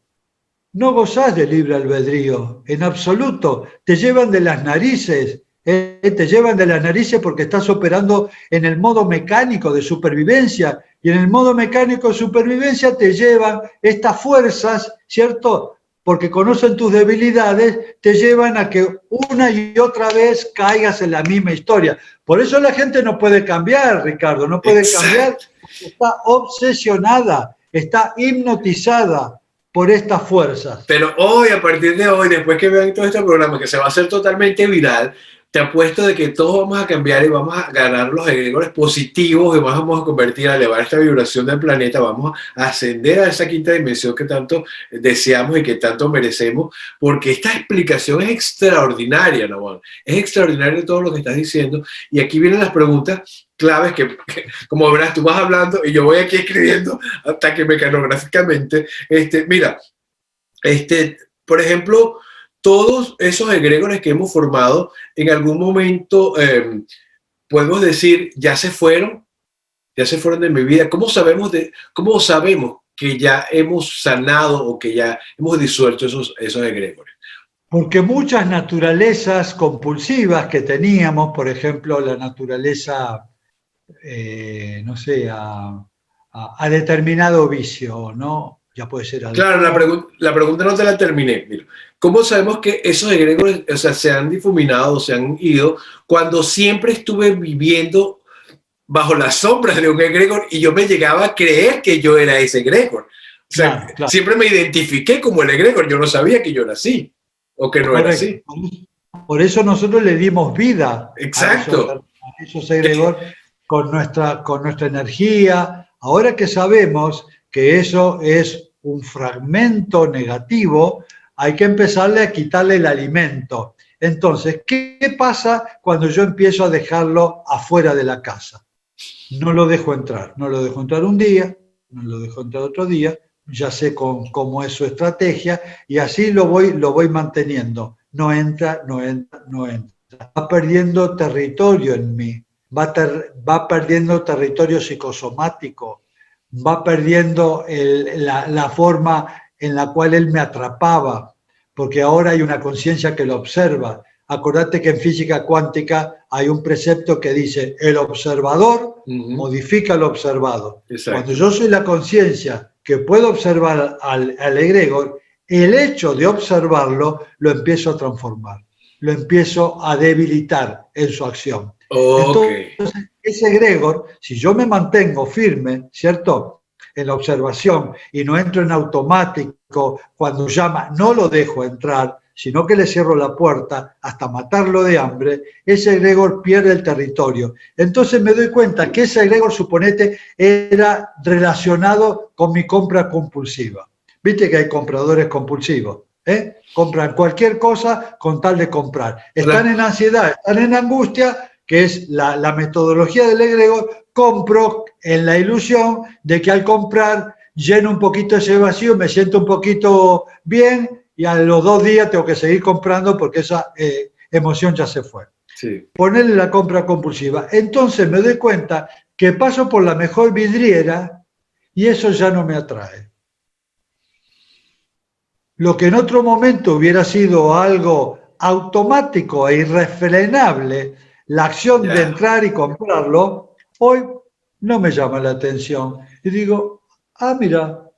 No gozás de libre albedrío, en absoluto. Te llevan de las narices Te llevan de las narices porque estás operando en el modo mecánico de supervivencia, y en el modo mecánico de supervivencia te llevan estas fuerzas, ¿cierto? Porque conocen tus debilidades, te llevan a que una y otra vez caigas en la misma historia. Por eso la gente no puede cambiar, Ricardo, no puede cambiar, Exacto. está obsesionada, está hipnotizada por estas fuerzas. Pero hoy, a partir de hoy, después que vean todo este programa que se va a hacer totalmente viral, te apuesto de que todos vamos a cambiar y vamos a ganar los egregores positivos y vamos a convertir, a elevar esta vibración del planeta, vamos a ascender a esa quinta dimensión que tanto deseamos y que tanto merecemos, porque esta explicación es extraordinaria, Nahuatl. Es extraordinario todo lo que estás diciendo. Y aquí vienen las preguntas claves que como verás, tú vas hablando y yo voy aquí escribiendo hasta que mecanográficamente, mira, por ejemplo, todos esos egregores que hemos formado, en algún momento podemos decir, ya se fueron de mi vida. Cómo sabemos que ya hemos sanado o que ya hemos disuelto esos egregores? Porque muchas naturalezas compulsivas que teníamos, por ejemplo, la naturaleza, no sé, a determinado vicio, ¿no? Ya puede ser Claro, alcohol. la pregunta no te la terminé. Mira, ¿cómo sabemos que esos egregores, o sea, se han difuminado, se han ido, cuando siempre estuve viviendo bajo las sombras de un egregor y yo me llegaba a creer que yo era ese egregor? O sea, Claro, claro. siempre me identifiqué como el egregor, yo no sabía que yo era así o que no era Correcto. así. Por eso nosotros le dimos vida Exacto. a esos egregores con nuestra energía. Ahora que sabemos que eso es un fragmento negativo, hay que empezarle a quitarle el alimento. Entonces, ¿qué pasa cuando yo empiezo a dejarlo afuera de la casa? No lo dejo entrar, no lo dejo entrar un día, no lo dejo entrar otro día, ya sé cómo es su estrategia y así lo voy manteniendo. No entra, no entra, no entra. Va perdiendo territorio en mí, va perdiendo territorio psicosomático, va perdiendo la forma en la cual él me atrapaba, porque ahora hay una conciencia que lo observa. Acordate que en física cuántica hay un precepto que dice el observador modifica lo observado. Cuando Exacto. yo soy la conciencia que puedo observar al egregor, el hecho de observarlo lo empiezo a transformar, lo empiezo a debilitar en su acción. Ok. Entonces, ese egregor, si yo me mantengo firme, ¿cierto?, en la observación y no entro en automático, cuando llama no lo dejo entrar, sino que le cierro la puerta hasta matarlo de hambre, ese egregor pierde el territorio. Entonces me doy cuenta que ese egregor, suponete, era relacionado con mi compra compulsiva. Viste que hay compradores compulsivos, ¿eh? Compran cualquier cosa con tal de comprar. Están Hola. en ansiedad, están en angustia, que es la metodología del egregor. Compro en la ilusión de que al comprar lleno un poquito ese vacío, me siento un poquito bien y a los 2 días tengo que seguir comprando porque esa emoción ya se fue. Sí. Ponerle la compra compulsiva. Entonces me doy cuenta que paso por la mejor vidriera y eso ya no me atrae. Lo que en otro momento hubiera sido algo automático e irrefrenable, la acción de Ya. entrar y comprarlo, hoy no me llama la atención. Y digo, mira,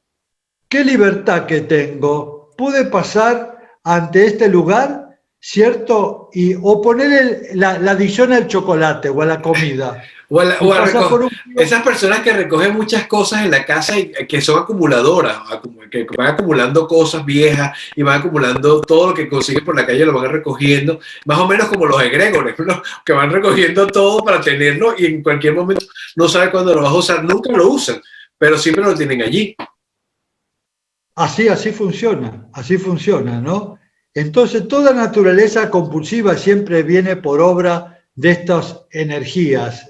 qué libertad que tengo. Pude pasar ante este lugar, ¿cierto? O poner la adicción al chocolate o a la comida. Y pasa por un... Esas personas que recogen muchas cosas en la casa y que son acumuladoras, que van acumulando cosas viejas y van acumulando todo lo que consiguen por la calle, lo van recogiendo, más o menos como los egregores, ¿no? Que van recogiendo todo para tenerlo y en cualquier momento no sabe cuándo lo vas a usar, nunca lo usan, pero siempre lo tienen allí. Así funciona, ¿no? Entonces, toda naturaleza compulsiva siempre viene por obra de estas energías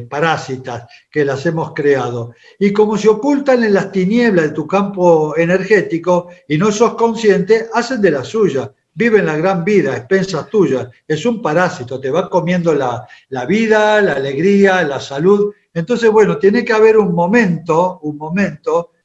parásitas que las hemos creado. Y como se ocultan en las tinieblas de tu campo energético y no sos consciente, hacen de la suya. Viven la gran vida, expensas tuyas. Es un parásito, te va comiendo la vida, la alegría, la salud. Entonces, bueno, tiene que haber un momento,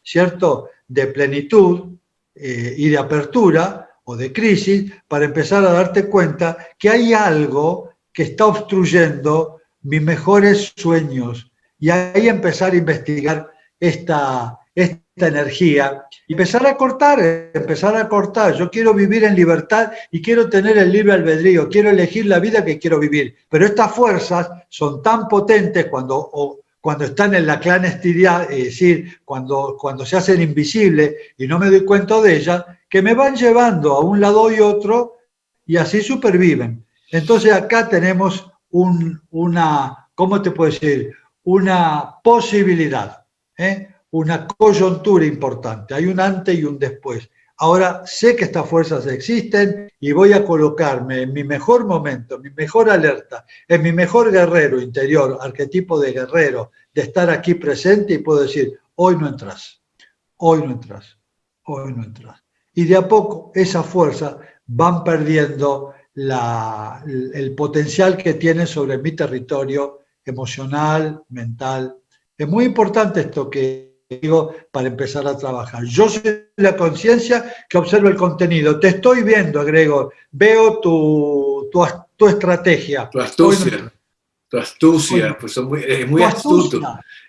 ¿cierto?, de plenitud y de apertura o de crisis para empezar a darte cuenta que hay algo que está obstruyendo mis mejores sueños. Y ahí empezar a investigar esta energía y empezar a cortar. Yo quiero vivir en libertad y quiero tener el libre albedrío, quiero elegir la vida que quiero vivir. Pero estas fuerzas son tan potentes cuando están en la clandestinidad, es decir, cuando se hacen invisibles y no me doy cuenta de ellas, que me van llevando a un lado y otro y así superviven. Entonces acá tenemos ¿cómo te puedo decir? Una posibilidad, una coyuntura importante. Hay un antes y un después. Ahora sé que estas fuerzas existen y voy a colocarme en mi mejor momento, en mi mejor alerta, en mi mejor guerrero interior, arquetipo de guerrero, de estar aquí presente y puedo decir, hoy no entras, hoy no entras, hoy no entras. Y de a poco esas fuerzas van perdiendo el potencial que tienen sobre mi territorio emocional, mental. Es muy importante esto que digo para empezar a trabajar. Yo soy la conciencia que observa el contenido. Te estoy viendo, Gregor. Veo tu estrategia. Tu astucia. Tu astucia, pues es muy astuto.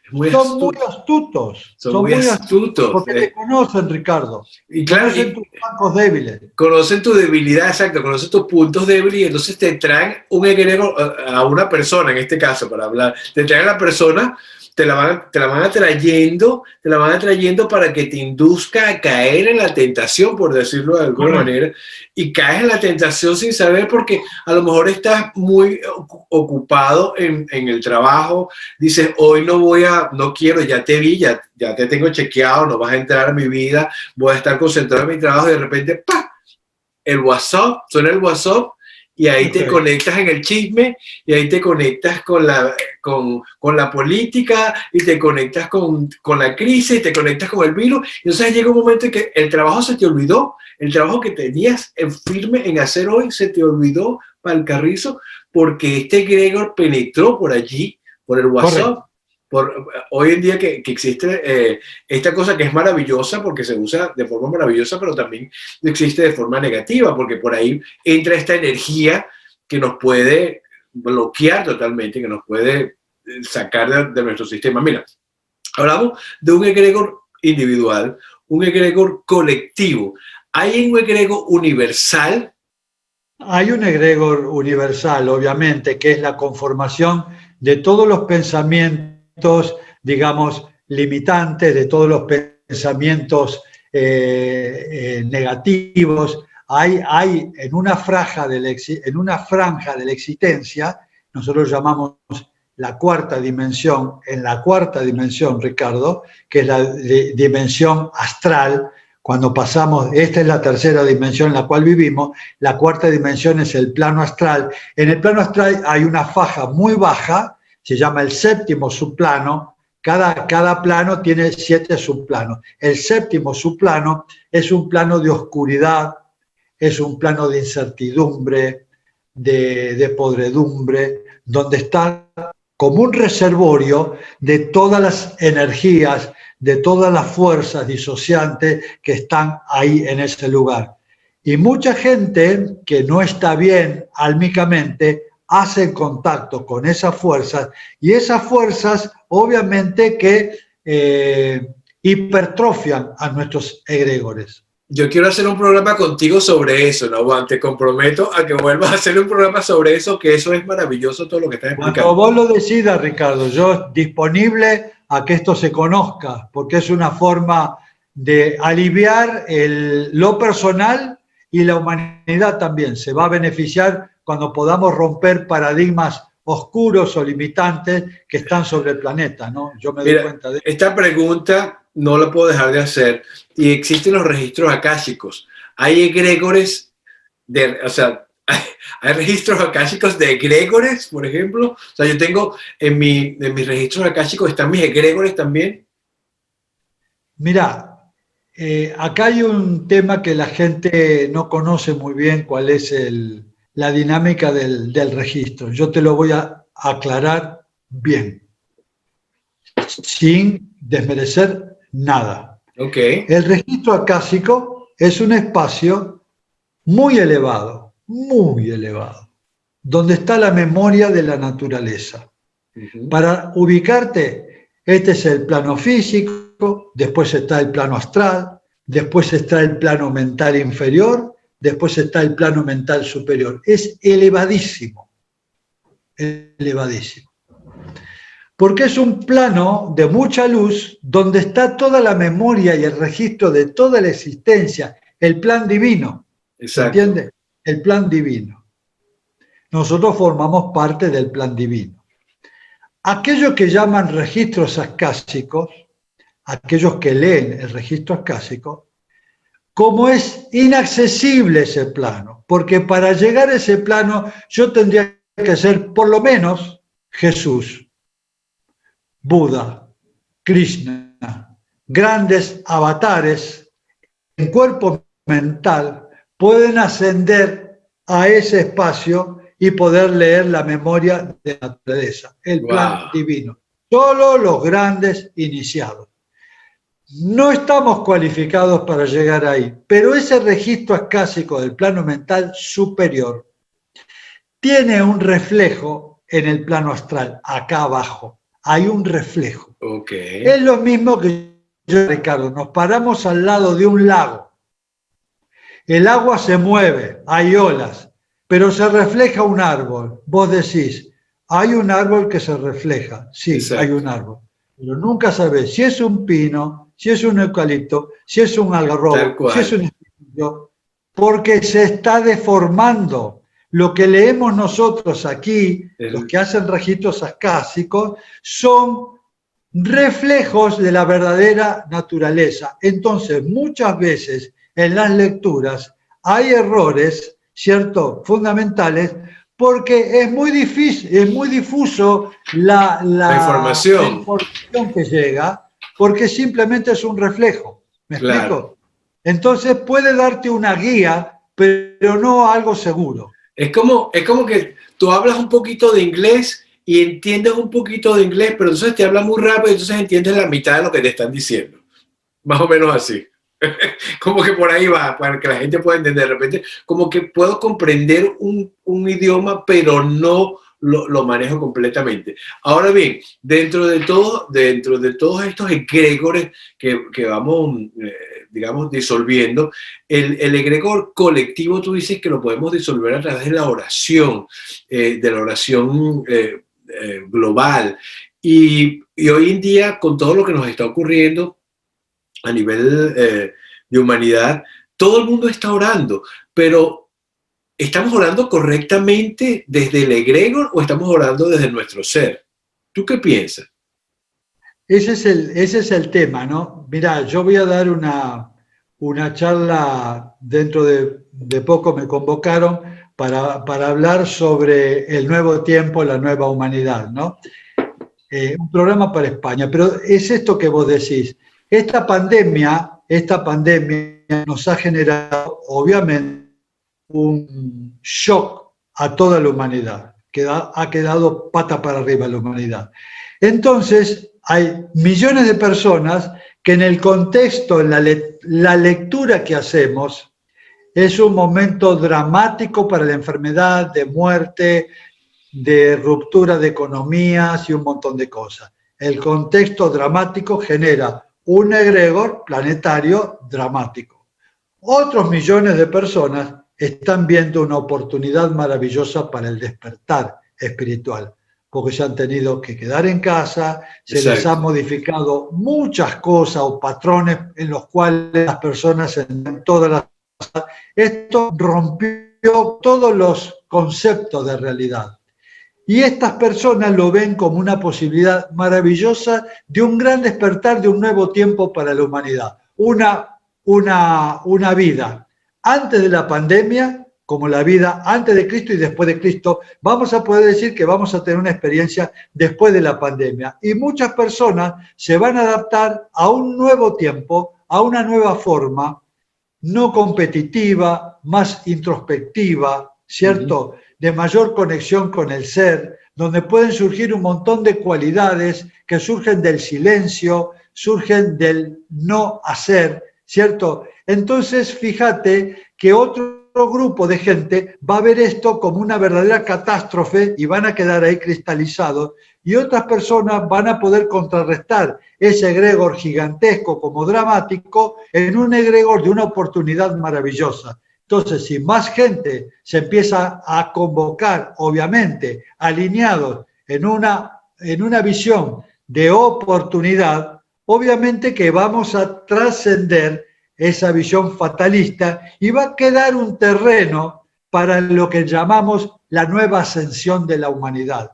Son muy astutos. Son muy astutos. Porque te conocen, Ricardo. Y claro, conocen tus puntos débiles. Conocen tu debilidad, exacto, conocen tus puntos débiles y entonces te traen un egregor a una persona, en este caso, para hablar. Te traen a la persona, te la van atrayendo para que te induzca a caer en la tentación, por decirlo de alguna manera, y caes en la tentación sin saber porque a lo mejor estás muy ocupado en el trabajo, dices, hoy no quiero, ya te vi, ya te tengo chequeado, no vas a entrar a mi vida, voy a estar concentrado en mi trabajo y de repente, ¡pah! Suena el WhatsApp y ahí te conectas en el chisme y ahí te conectas con la política y te conectas con la crisis y te conectas con el virus. Y entonces llega un momento en que el trabajo se te olvidó, el trabajo que tenías en firme en hacer hoy se te olvidó para el carrizo porque este Gregor penetró por allí, por el WhatsApp. Hoy en día que existe esta cosa que es maravillosa porque se usa de forma maravillosa, pero también existe de forma negativa porque por ahí entra esta energía que nos puede bloquear totalmente, que nos puede sacar de nuestro sistema. Mira, hablamos de un egregor individual, un egregor colectivo. ¿Hay un egregor universal? Hay un egregor universal, obviamente, que es la conformación de todos los pensamientos, digamos, limitantes, de todos los pensamientos negativos. Hay en una franja de la existencia, nosotros llamamos la cuarta dimensión, en la cuarta dimensión, Ricardo, que es la dimensión astral. Cuando pasamos, esta es la tercera dimensión en la cual vivimos, la cuarta dimensión es el plano astral. En el plano astral hay una faja muy baja, se llama el séptimo subplano. Cada plano tiene 7 subplanos. El séptimo subplano es un plano de oscuridad, es un plano de incertidumbre, de podredumbre, donde está como un reservorio de todas las energías, de todas las fuerzas disociantes que están ahí en ese lugar. Y mucha gente que no está bien álmicamente hace contacto con esas fuerzas y esas fuerzas obviamente que hipertrofian a nuestros egregores. Yo quiero hacer un programa contigo sobre eso, ¿no? Te comprometo a que vuelvas a hacer un programa sobre eso, que eso es maravilloso todo lo que estás explicando. Cuando vos lo decidas, Ricardo, yo disponible a que esto se conozca, porque es una forma de aliviar lo personal y la humanidad también. Se va a beneficiar cuando podamos romper paradigmas oscuros o limitantes que están sobre el planeta, ¿no? Yo me doy cuenta de eso. Esta pregunta no la puedo dejar de hacer. Y existen los registros akáshicos. ¿Hay egregores hay registros akáshicos de egregores, por ejemplo? O sea, yo tengo en mis registros akáshicos, ¿están mis egregores también? Mira, acá hay un tema que la gente no conoce muy bien, cuál es la dinámica del registro. Yo te lo voy a aclarar bien, sin desmerecer nada. Okay. El registro acásico es un espacio muy elevado, donde está la memoria de la naturaleza. Para ubicarte, este es el plano físico, después está el plano astral, después está el plano mental inferior, después está el plano mental superior. Es elevadísimo, elevadísimo. Porque es un plano de mucha luz donde está toda la memoria y el registro de toda la existencia, el plan divino. ¿Se entiende? El plan divino. Nosotros formamos parte del plan divino. Aquellos que llaman registros acásicos, aquellos que leen el registro acásico, como es inaccesible ese plano, porque para llegar a ese plano yo tendría que ser por lo menos Jesús, Buda, Krishna, grandes avatares en cuerpo mental pueden ascender a ese espacio y poder leer la memoria de la naturaleza, el plan divino. Solo los grandes iniciados. No estamos cualificados para llegar ahí, pero ese registro acásico del plano mental superior tiene un reflejo en el plano astral, acá abajo. Hay un reflejo. Es lo mismo que yo, Ricardo, nos paramos al lado de un lago. El agua se mueve, hay olas, pero se refleja un árbol. Vos decís, hay un árbol que se refleja. Sí, exacto, hay un árbol. Pero nunca sabés si es un pino, si es un eucalipto, si es un algarrobo, si es un espinillo, porque se está deformando. Lo que leemos nosotros aquí, los que hacen registros acásicos, son reflejos de la verdadera naturaleza. Entonces, muchas veces en las lecturas hay errores, ¿cierto?, fundamentales, porque es muy difícil, es muy difuso la información que llega, porque simplemente es un reflejo. ¿Me explico? Entonces puede darte una guía, pero no algo seguro. Es como que tú hablas un poquito de inglés y entiendes un poquito de inglés, pero entonces te hablas muy rápido y entonces entiendes la mitad de lo que te están diciendo. Más o menos así. Como que por ahí va, para que la gente pueda entender. De repente, como que puedo comprender un idioma, pero no lo manejo completamente. Ahora bien, dentro de todos estos egregores que vamos, digamos, disolviendo, el egregor colectivo, tú dices que lo podemos disolver a través de la oración global. Y hoy en día, con todo lo que nos está ocurriendo a nivel de humanidad, todo el mundo está orando, pero ¿estamos orando correctamente desde el egregor o estamos orando desde nuestro ser? ¿Tú qué piensas? Ese es el tema, ¿no? Mirá, yo voy a dar una charla dentro de poco, me convocaron para hablar sobre el nuevo tiempo, la nueva humanidad, ¿no? Un programa para España, pero es esto que vos decís. Esta pandemia nos ha generado, obviamente, un shock a toda la humanidad, que ha quedado pata para arriba la humanidad. Entonces, hay millones de personas que en el contexto, en la lectura que hacemos, es un momento dramático para la enfermedad, de muerte, de ruptura de economías y un montón de cosas. El contexto dramático genera un egregor planetario dramático. Otros millones de personas están viendo una oportunidad maravillosa para el despertar espiritual, porque se han tenido que quedar en casa, se les ha modificado muchas cosas o patrones en los cuales las personas en todas las... Esto rompió todos los conceptos de realidad. Y estas personas lo ven como una posibilidad maravillosa de un gran despertar, de un nuevo tiempo para la humanidad. Una vida antes de la pandemia, como la vida antes de Cristo y después de Cristo. Vamos a poder decir que vamos a tener una experiencia después de la pandemia. Y muchas personas se van a adaptar a un nuevo tiempo, a una nueva forma, no competitiva, más introspectiva, ¿cierto?, de mayor conexión con el ser, donde pueden surgir un montón de cualidades que surgen del silencio, surgen del no hacer, ¿cierto? Entonces, fíjate que otros grupo de gente va a ver esto como una verdadera catástrofe y van a quedar ahí cristalizados, y otras personas van a poder contrarrestar ese egregor gigantesco como dramático en un egregor de una oportunidad maravillosa. Entonces, si más gente se empieza a convocar, obviamente, alineados en una visión de oportunidad, obviamente que vamos a trascender esa visión fatalista y va a quedar un terreno para lo que llamamos la nueva ascensión de la humanidad.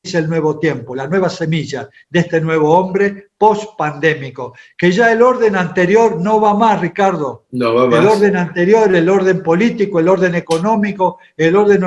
Es el nuevo tiempo, la nueva semilla de este nuevo hombre post-pandémico, que ya el orden anterior no va más, Ricardo. No va El más. orden anterior, el orden político, el orden económico, el orden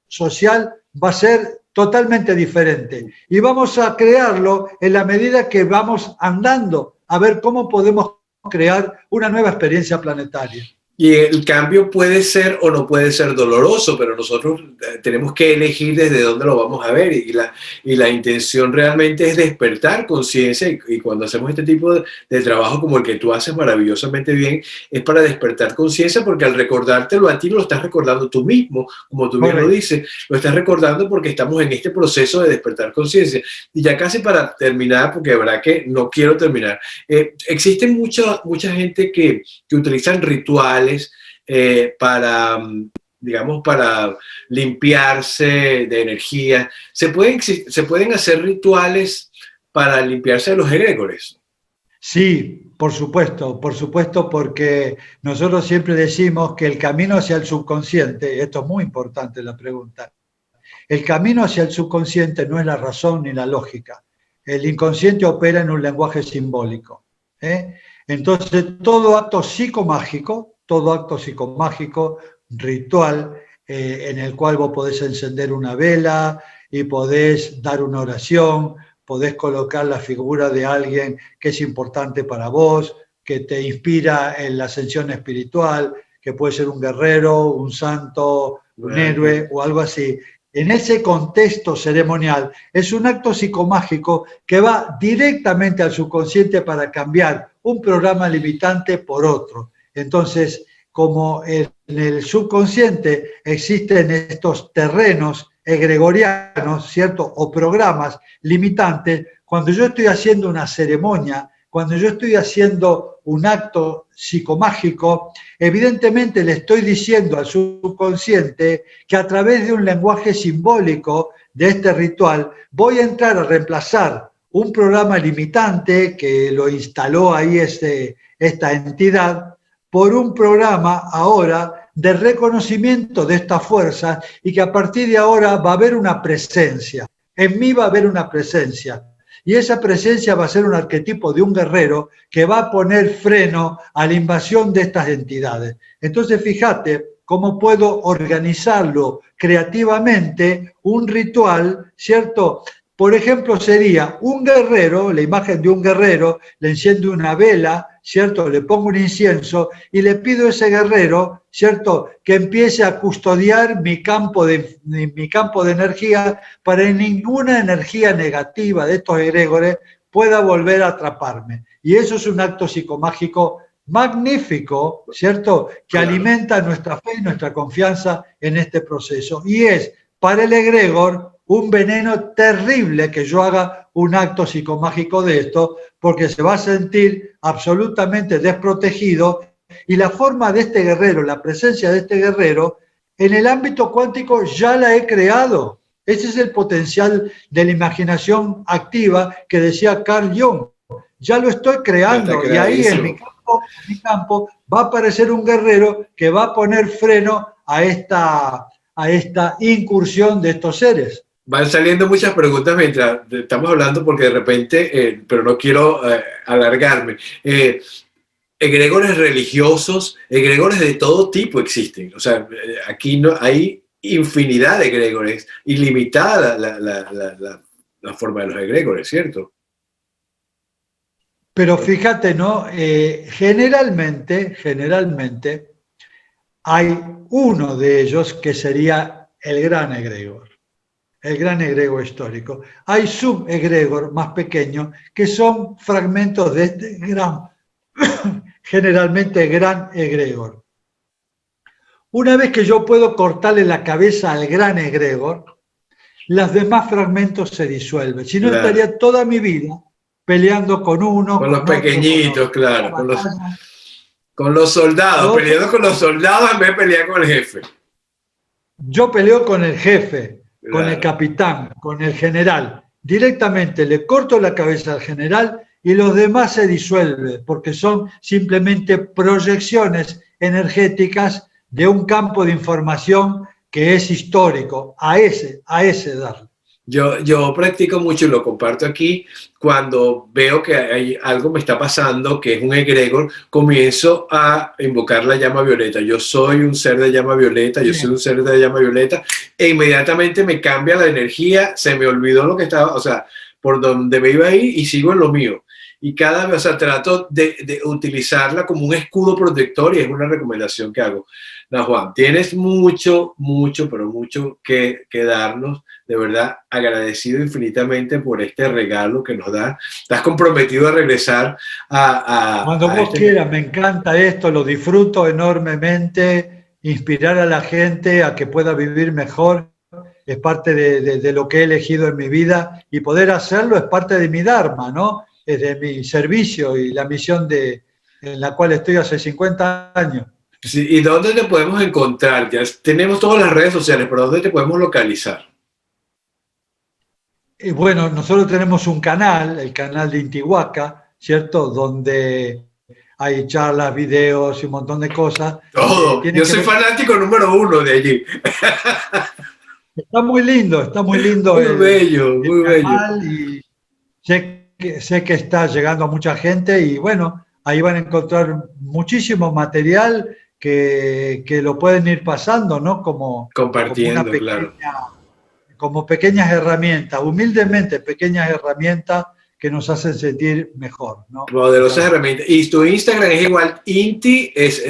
social va a ser totalmente diferente. Y vamos a crearlo en la medida que vamos andando a ver cómo podemos crear una nueva experiencia planetaria. Y el cambio puede ser o no puede ser doloroso, pero nosotros tenemos que elegir desde dónde lo vamos a ver, y la intención realmente es despertar conciencia, y cuando hacemos este tipo de trabajo como el que tú haces maravillosamente bien, es para despertar conciencia, porque al recordártelo a ti lo estás recordando tú mismo, como tú bien lo dices, lo estás recordando porque estamos en este proceso de despertar conciencia. Y ya casi para terminar, porque de verdad que no quiero terminar, existe mucha gente que utilizan rituales para, digamos, para limpiarse de energía. ¿Se pueden hacer rituales para limpiarse de los egregores? Sí, por supuesto, porque nosotros siempre decimos que el camino hacia el subconsciente, esto es muy importante la pregunta, el camino hacia el subconsciente no es la razón ni la lógica. El inconsciente opera en un lenguaje simbólico. Entonces, todo acto psicomágico, ritual, en el cual vos podés encender una vela y podés dar una oración, podés colocar la figura de alguien que es importante para vos, que te inspira en la ascensión espiritual, que puede ser un guerrero, un santo, un héroe o algo así. En ese contexto ceremonial es un acto psicomágico que va directamente al subconsciente para cambiar un programa limitante por otro. Entonces, como en el subconsciente existen estos terrenos egregorianos, ¿cierto? O programas limitantes, cuando yo estoy haciendo una ceremonia, cuando yo estoy haciendo un acto psicomágico, evidentemente le estoy diciendo al subconsciente que a través de un lenguaje simbólico de este ritual voy a entrar a reemplazar un programa limitante que lo instaló ahí esta entidad por un programa ahora de reconocimiento de esta fuerza, y que a partir de ahora va a haber una presencia. En mí va a haber una presencia. Y esa presencia va a ser un arquetipo de un guerrero que va a poner freno a la invasión de estas entidades. Entonces, fíjate cómo puedo organizarlo creativamente, un ritual, ¿cierto? Por ejemplo, sería un guerrero, la imagen de un guerrero, le enciendo una vela, ¿cierto? Le pongo un incienso y le pido a ese guerrero, ¿cierto?, que empiece a custodiar mi campo de energía, para que ninguna energía negativa de estos egregores pueda volver a atraparme. Y eso es un acto psicomágico magnífico, ¿cierto?, que alimenta nuestra fe y nuestra confianza en este proceso. Y es para el egregor un veneno terrible que yo haga un acto psicomágico de esto, porque se va a sentir absolutamente desprotegido, y la forma de este guerrero, la presencia de este guerrero, en el ámbito cuántico ya la he creado. Ese es el potencial de la imaginación activa que decía Carl Jung. Ya lo estoy creando, y ahí en mi campo va a aparecer un guerrero que va a poner freno a esta incursión de estos seres. Van saliendo muchas preguntas mientras estamos hablando, porque de repente, pero no quiero alargarme. Egregores religiosos, egregores de todo tipo existen. O sea, aquí no hay infinidad de egregores, ilimitada la forma de los egregores, ¿cierto? Pero fíjate, ¿no? Generalmente hay uno de ellos que sería el gran egregor. El gran egregor histórico. Hay subegregor más pequeños que son fragmentos de este generalmente gran egregor. Una vez que yo puedo cortarle la cabeza al gran egregor, los demás fragmentos se disuelven. Si no, Claro. estaría toda mi vida peleando con uno, Con los con otro, pequeñitos, claro. Con los soldados, Lo otro, peleando con los soldados en vez de pelear con el jefe. yo peleo con el jefe, con el Claro. capitán, con el general. Directamente le corto la cabeza al general y los demás se disuelven, porque son simplemente proyecciones energéticas de un campo de información que es histórico. A ese darle. Yo practico mucho y lo comparto aquí. Cuando veo que hay algo me está pasando, que es un egregor, comienzo a invocar la llama violeta. Yo soy un ser de llama violeta, yo soy un ser de llama violeta, e inmediatamente me cambia la energía, se me olvidó lo que estaba, o sea, por donde me iba a ir y sigo en lo mío. Y cada vez, o sea, trato de utilizarla como un escudo protector y es una recomendación que hago. No, Juan, tienes mucho, mucho, pero mucho que darnos. De verdad, agradecido infinitamente por este regalo que nos da. Estás comprometido a regresar Cuando vos quieras, me encanta esto, lo disfruto enormemente, inspirar a la gente a que pueda vivir mejor es parte de lo que he elegido en mi vida y poder hacerlo es parte de mi Dharma, ¿no? Es de mi servicio y la misión en la cual estoy hace 50 años. Sí, ¿y dónde te podemos encontrar? Ya tenemos todas las redes sociales, pero ¿dónde te podemos localizar? Y bueno, nosotros tenemos un canal, el canal de Intihuaca, ¿cierto? Donde hay charlas, videos y un montón de cosas. Todo. Yo soy fanático número 1 de allí. Está muy lindo Muy bello, el muy bello. canal y sé que está llegando a mucha gente y bueno, ahí van a encontrar muchísimo material que lo pueden ir pasando, ¿no? Compartiendo, claro. Como pequeñas herramientas, humildemente pequeñas herramientas que nos hacen sentir mejor, ¿no? Poderosas herramientas. Y tu Instagram es igual, Inti, es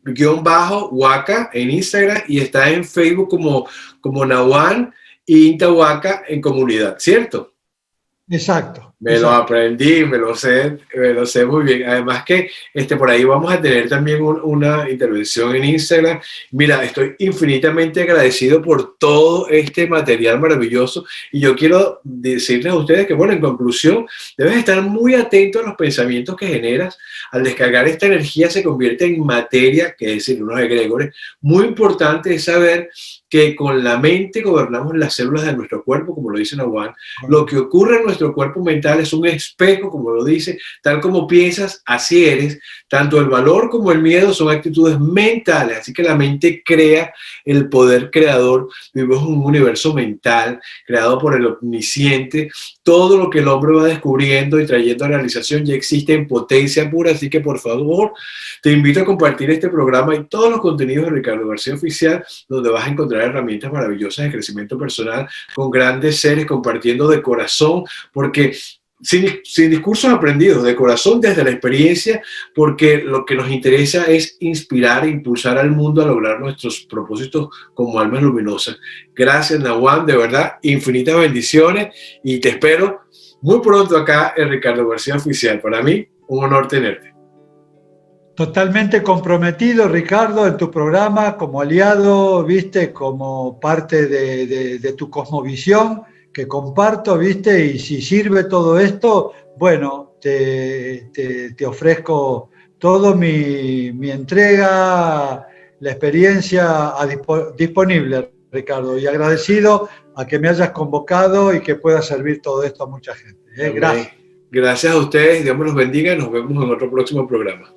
guión bajo, Waka en Instagram y está en Facebook como Nahuan y Intahuaca en comunidad, ¿cierto? Exacto. Me lo aprendí, me lo sé muy bien. Además que por ahí vamos a tener también una intervención en Instagram. Mira, estoy infinitamente agradecido por todo este material maravilloso y yo quiero decirles a ustedes que, bueno, en conclusión, debes estar muy atento a los pensamientos que generas. Al descargar esta energía se convierte en materia, que es decir, unos egregores. Muy importante es saber que con la mente gobernamos las células de nuestro cuerpo, como lo dice Nahuan. Lo que ocurre en nuestro cuerpo mental es un espejo, como lo dice, tal como piensas, así eres. Tanto el valor como el miedo son actitudes mentales, así que la mente crea el poder creador. Vivimos en un universo mental creado por el omnisciente. Todo lo que el hombre va descubriendo y trayendo a realización ya existe en potencia pura, así que por favor te invito a compartir este programa y todos los contenidos de Ricardo García Oficial, donde vas a encontrar herramientas maravillosas de crecimiento personal con grandes seres compartiendo de corazón, porque sin discursos aprendidos, de corazón desde la experiencia, porque lo que nos interesa es inspirar e impulsar al mundo a lograr nuestros propósitos como almas luminosas. Gracias, Nahuan, de verdad, infinitas bendiciones y te espero muy pronto acá en Ricardo García Oficial. Para mí, un honor tenerte. Totalmente comprometido, Ricardo, en tu programa, como aliado, viste, como parte de tu cosmovisión que comparto, viste, y si sirve todo esto, bueno, te ofrezco todo mi entrega, la experiencia disponible, Ricardo, y agradecido a que me hayas convocado y que pueda servir todo esto a mucha gente. Gracias. Gracias a ustedes, Dios me los bendiga y nos vemos en otro próximo programa.